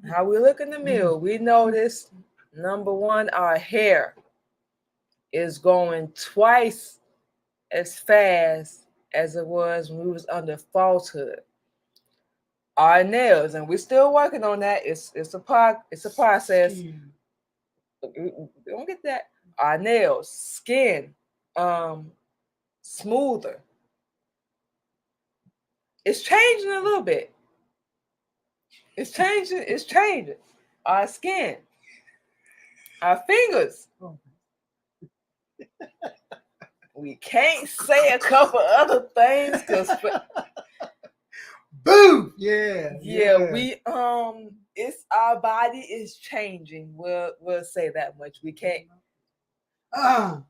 Speaker 1: How we look in the mirror. We notice, number one, our hair is going twice as fast as it was when we was under falsehood. Our nails, and we're still working on that. It's a process. Don't get that. Our nails, skin, smoother. It's changing a little bit. It's changing. Our skin, our fingers. We can't say a couple other things because
Speaker 2: boom. Yeah.
Speaker 1: We it's our body is changing. We'll say that much. We can't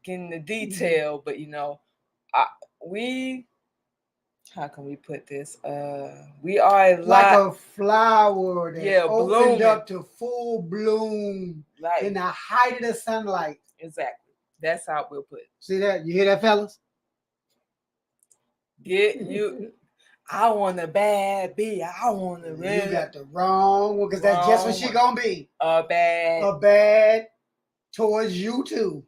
Speaker 1: get in the detail, but we. How can we put this? We are
Speaker 2: like a flower that opened
Speaker 1: blooming
Speaker 2: up to full bloom in the height of the sunlight.
Speaker 1: Exactly. That's how we'll put it.
Speaker 2: See that? You hear that, fellas?
Speaker 1: Get you. I want a bad B. I want a red.
Speaker 2: You got the wrong one because that's just what she gonna be.
Speaker 1: A
Speaker 2: bad towards you too.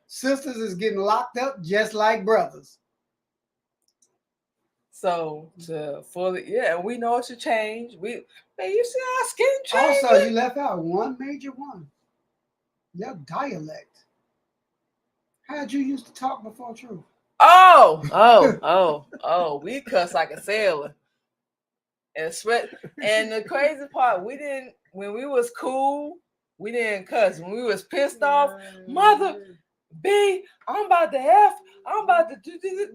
Speaker 2: Sisters is getting locked up just like brothers.
Speaker 1: So to fully, and we know it should change. You see our skin change.
Speaker 2: Also, you left out one major one. Your dialect. How'd you used to talk before truth?
Speaker 1: Oh, we cuss like a sailor. And sweat. And the crazy part, we didn't, when we was cool, we didn't cuss. When we was pissed off, mother, B, I'm about to F, I'm about to do this.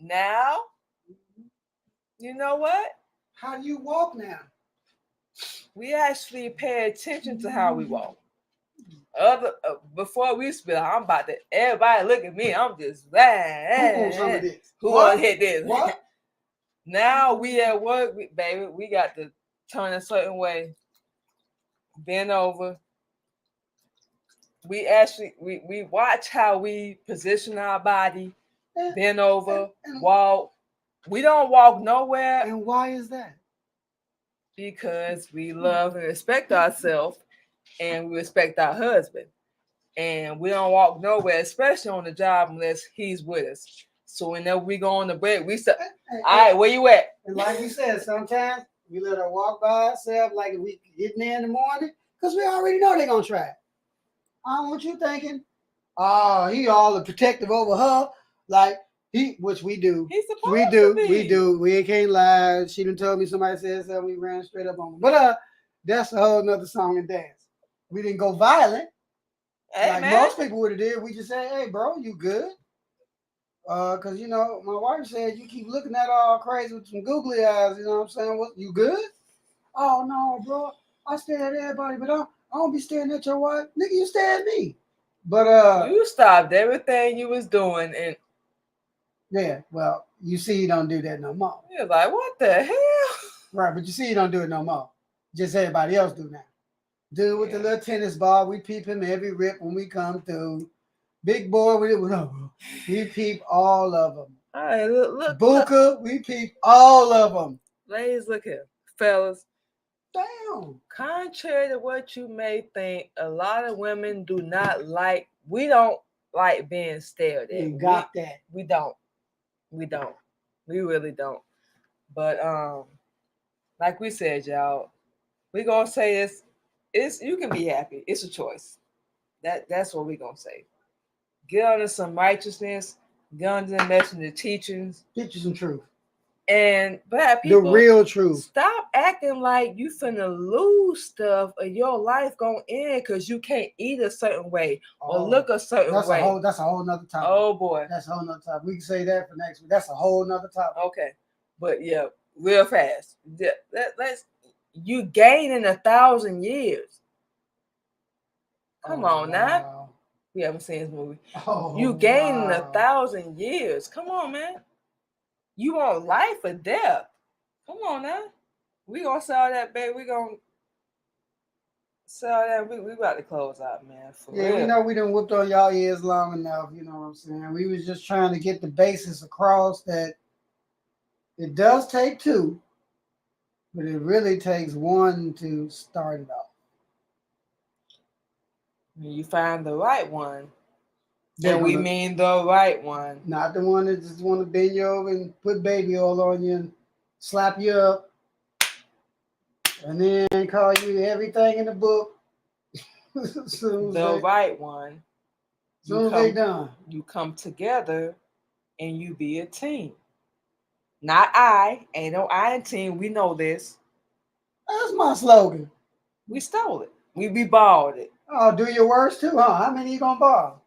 Speaker 1: Now, you know what?
Speaker 2: How do you walk now?
Speaker 1: We actually pay attention to how we walk. Before we spit, I'm about to. Everybody look at me. I'm just.
Speaker 2: Who on some of this?
Speaker 1: Who want to hit this?
Speaker 2: What?
Speaker 1: Now we at work, baby. We got to turn a certain way. Bend over. We actually we watch how we position our body. Bend over. Walk. We don't walk nowhere.
Speaker 2: And why is that?
Speaker 1: Because we love and respect ourselves. And we respect our husband. And we don't walk nowhere, especially on the job, unless he's with us. So whenever we go on the break, we say, all right, where you at?
Speaker 2: And like we said, sometimes we let her walk by herself like we getting there in the morning because we already know they're going to try. I don't want you thinking, oh, he all protective over her. Like, which we do.
Speaker 1: He's supposed to be.
Speaker 2: We do. We can't lie. She done told me somebody said something. We ran straight up on him. But that's a whole nother song and dance. We didn't go violent.
Speaker 1: Hey,
Speaker 2: like
Speaker 1: man.
Speaker 2: Most people would have did. We just say, hey, bro, you good? Because, my wife said you keep looking at all crazy with some googly eyes. You know what I'm saying? What, you good? Oh, no, bro. I stare at everybody, but I don't be staring at your wife. Nigga, you stare at me. But
Speaker 1: you stopped everything you was doing and
Speaker 2: yeah, well, you see you don't do that no more.
Speaker 1: You're like, what the hell?
Speaker 2: Right, but you see you don't do it no more. Just everybody else do now. Dude with the little tennis ball, we peep him every rip when we come through. Big boy, we peep all of them.
Speaker 1: All right, look.
Speaker 2: Booker, we peep all of them.
Speaker 1: Ladies, look here. Fellas,
Speaker 2: Damn.
Speaker 1: contrary to what you may think, a lot of women do not like, we don't like being stared at.
Speaker 2: You got that.
Speaker 1: We don't. We don't. We really don't. But like we said, y'all, we gonna say it's you can be happy. It's a choice. That's what we gonna say. Get under some righteousness, get under the message of the teachings,
Speaker 2: Get you some truth.
Speaker 1: and black
Speaker 2: The
Speaker 1: people,
Speaker 2: real truth.
Speaker 1: stop acting like you finna lose stuff or your life gonna end because you can't eat a certain way or look a certain
Speaker 2: That's
Speaker 1: way.
Speaker 2: that's a whole nother topic.
Speaker 1: Oh boy.
Speaker 2: That's a whole nother topic. We can say that for next week. That's a whole nother topic.
Speaker 1: Okay. But yeah, real fast. Let's you gain in 1,000 years. Come on now. We haven't seen this movie. You gain in 1,000 years. Come on, man. You want life or death? Come on now. We gonna sell that, baby. We gonna sell that. We about to close out, man. For
Speaker 2: Yeah,
Speaker 1: real.
Speaker 2: we know we done whooped on y'all ears long enough. You know what I'm saying? We was just trying to get the basis across that it does take two, but it really takes one to start it off.
Speaker 1: When you find the right one,
Speaker 2: They're
Speaker 1: and we
Speaker 2: gonna-
Speaker 1: mean the right one.
Speaker 2: Not the one that just want to bend you over and put baby oil on you and slap you up, and then call you everything in the book.
Speaker 1: The right one.
Speaker 2: Soon as they done.
Speaker 1: You come together and you be a team. Not I. Ain't no I in team. We know this.
Speaker 2: That's my slogan.
Speaker 1: We stole it. We borrowed it.
Speaker 2: Oh, do your worst too, huh? How many you gonna borrow?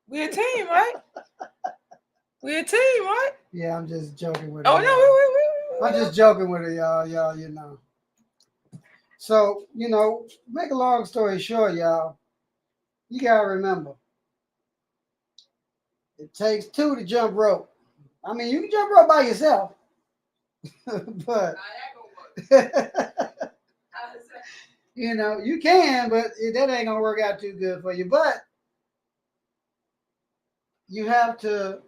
Speaker 1: We a team, right? We a team, right?
Speaker 2: Yeah, I'm just joking with it.
Speaker 1: Oh no,
Speaker 2: I'm just joking with it, y'all. Y'all, you know. So, you know, make a long story short, y'all. You gotta remember, it takes two to jump rope. I mean, you can jump rope by yourself, but you know you can, but that ain't gonna work out too good for you. But you have to,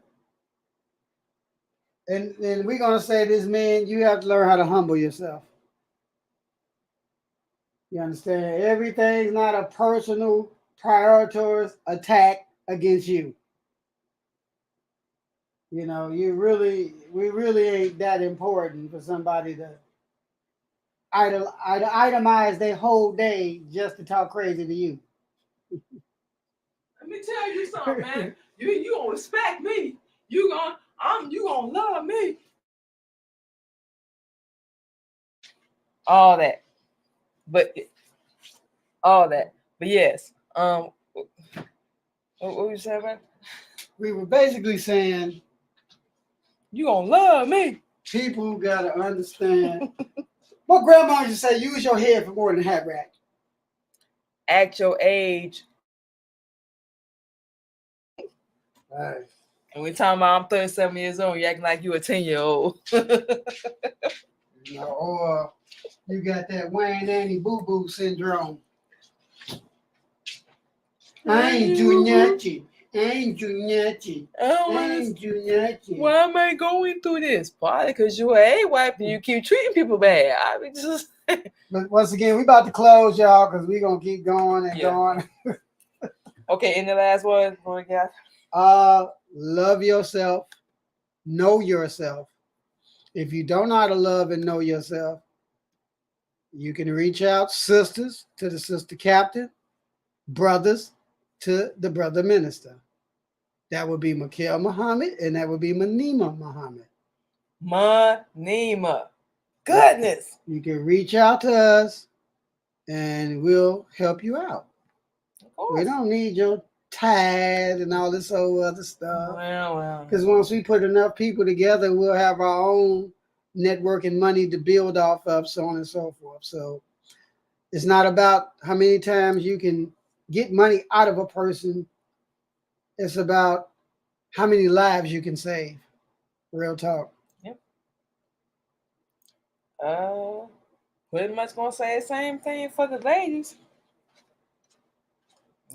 Speaker 2: and we're gonna say this, man. You have to learn how to humble yourself. You understand? Everything's not a personal, prioritized attack against you. You know, we really ain't that important for somebody to itemize their whole day just to talk crazy to you.
Speaker 1: Let me tell you something, man. You gonna respect me. You gonna love me. All that. But all that. But yes. What you saying, man?
Speaker 2: We were basically saying
Speaker 1: you gonna love me.
Speaker 2: People gotta understand. What grandma used to say, use your head for more than a hat rack.
Speaker 1: At your age.
Speaker 2: All right.
Speaker 1: And we talking about I'm 37 years old, you acting like you a 10-year-old.
Speaker 2: You know, or you got that Wayne Annie Boo Boo syndrome. I ain't doing nothing. I ain't doing nothing. I ain't doing nothing.
Speaker 1: Why am I going through this? Probably because you're a wife and you keep treating people bad. I mean, just.
Speaker 2: But once again, we about to close, y'all, because we're gonna keep going and going.
Speaker 1: Okay, in the last word, what we got?
Speaker 2: Love yourself, know yourself. If you don't know how to love and know yourself, you can reach out, sisters, to the sister captain, brothers to the brother minister. That would be Mikhail Muhammad, and that would be Manima Muhammad.
Speaker 1: Manima. Goodness.
Speaker 2: You can reach out to us, and we'll help you out. We don't need your tithe and all this whole other stuff.
Speaker 1: Well.
Speaker 2: Because once we put enough people together, we'll have our own network and money to build off of, so on and so forth. So it's not about how many times you can get money out of a person. It's about how many lives you can save. Real talk.
Speaker 1: Yep. Pretty much gonna say the same thing for the ladies.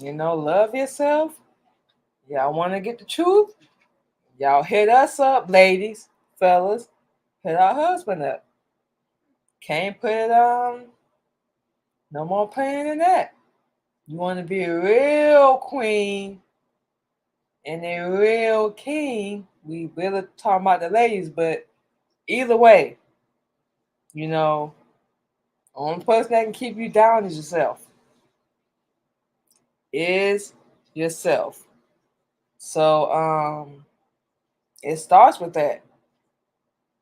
Speaker 1: You know, love yourself. Y'all want to get the truth? Y'all hit us up, ladies, fellas. Put our husband up. Can't put no more playing than that. You want to be a real queen and a real king. We really talking about the ladies, but either way, you know, only person that can keep you down is yourself. Is yourself. So it starts with that.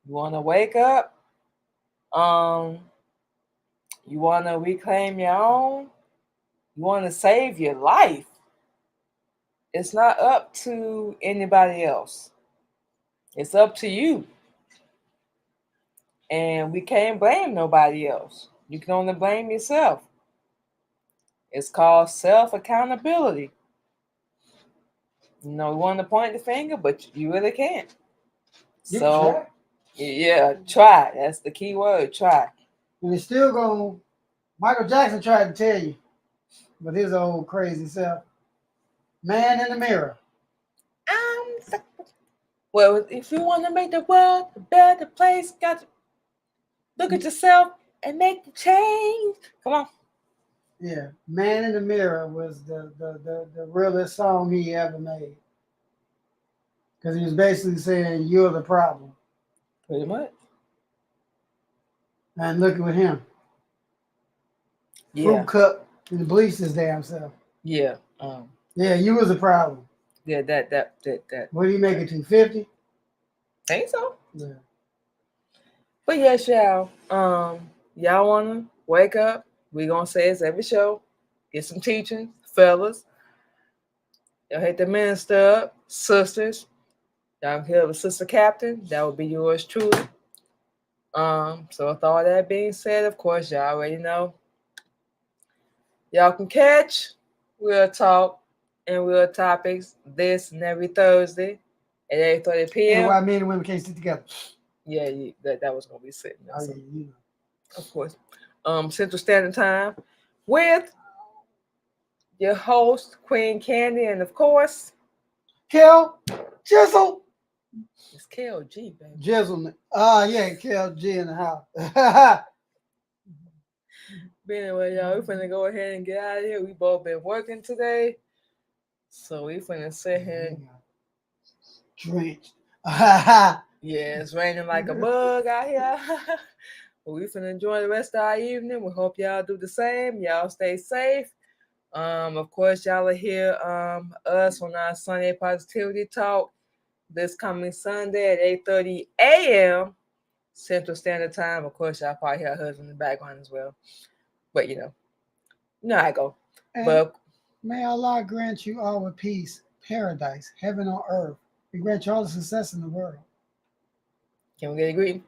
Speaker 1: You wanna wake up, um, you wanna reclaim your own, you wanna save your life. It's not up to anybody else. It's up to you. And we can't blame nobody else. You can only blame yourself. It's called self accountability. You know, we want to point the finger, but you really can't.
Speaker 2: You can
Speaker 1: So,
Speaker 2: try.
Speaker 1: yeah, try. That's the key word, try.
Speaker 2: And it's still going. Michael Jackson tried to tell you, but his old crazy self. Man in the mirror.
Speaker 1: Um, well, if you want to make the world a better place, got to look at yourself and make the change. Come on.
Speaker 2: Yeah, Man in the Mirror was the realest song he ever made. Because he was basically saying, you're the problem.
Speaker 1: Pretty much.
Speaker 2: And look at him.
Speaker 1: Yeah.
Speaker 2: Fruit cup and bleached his damn self.
Speaker 1: Yeah.
Speaker 2: Yeah, you was a problem.
Speaker 1: Yeah, that.
Speaker 2: What do you make it to? 50?
Speaker 1: Think so.
Speaker 2: Yeah.
Speaker 1: But yes, y'all wanna wake up. We gonna say it's every show. Get some teaching, fellas. Y'all hit the minister up, sisters. Y'all hear of sister captain. That would be yours truly. So with all that being said, of course, y'all already know. Y'all can catch Real Talk and Real Topics this and every Thursday at 8:30
Speaker 2: And
Speaker 1: p.m.
Speaker 2: why men and women can't sit together.
Speaker 1: Yeah, that was gonna be sitting there.
Speaker 2: Oh,
Speaker 1: So,
Speaker 2: yeah, you know.
Speaker 1: of course. Central Standard Time with your host, Queen Candy, and of course,
Speaker 2: Kel, Jizzle.
Speaker 1: it's KLG, baby.
Speaker 2: Jizzle. Yeah, Kel G in the house.
Speaker 1: But anyway, y'all, we're finna go ahead and get out of here. We both been working today. So we finna sit here and
Speaker 2: Drenched.
Speaker 1: yeah, it's raining like a bug out here. But we finna enjoy the rest of our evening. We hope y'all do the same. Y'all stay safe. Of course, y'all will hear us on our Sunday Positivity Talk this coming Sunday at 8:30 a.m. Central Standard Time. Of course, y'all probably hear our husband in the background as well. But you know how I go.
Speaker 2: And
Speaker 1: But
Speaker 2: may Allah grant you all with peace, paradise, heaven on earth. We grant you all the success in the world.
Speaker 1: can we get a greeting?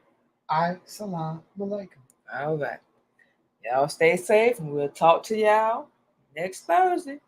Speaker 2: Salam alaikum.
Speaker 1: All right. Y'all stay safe and we'll talk to y'all next Thursday.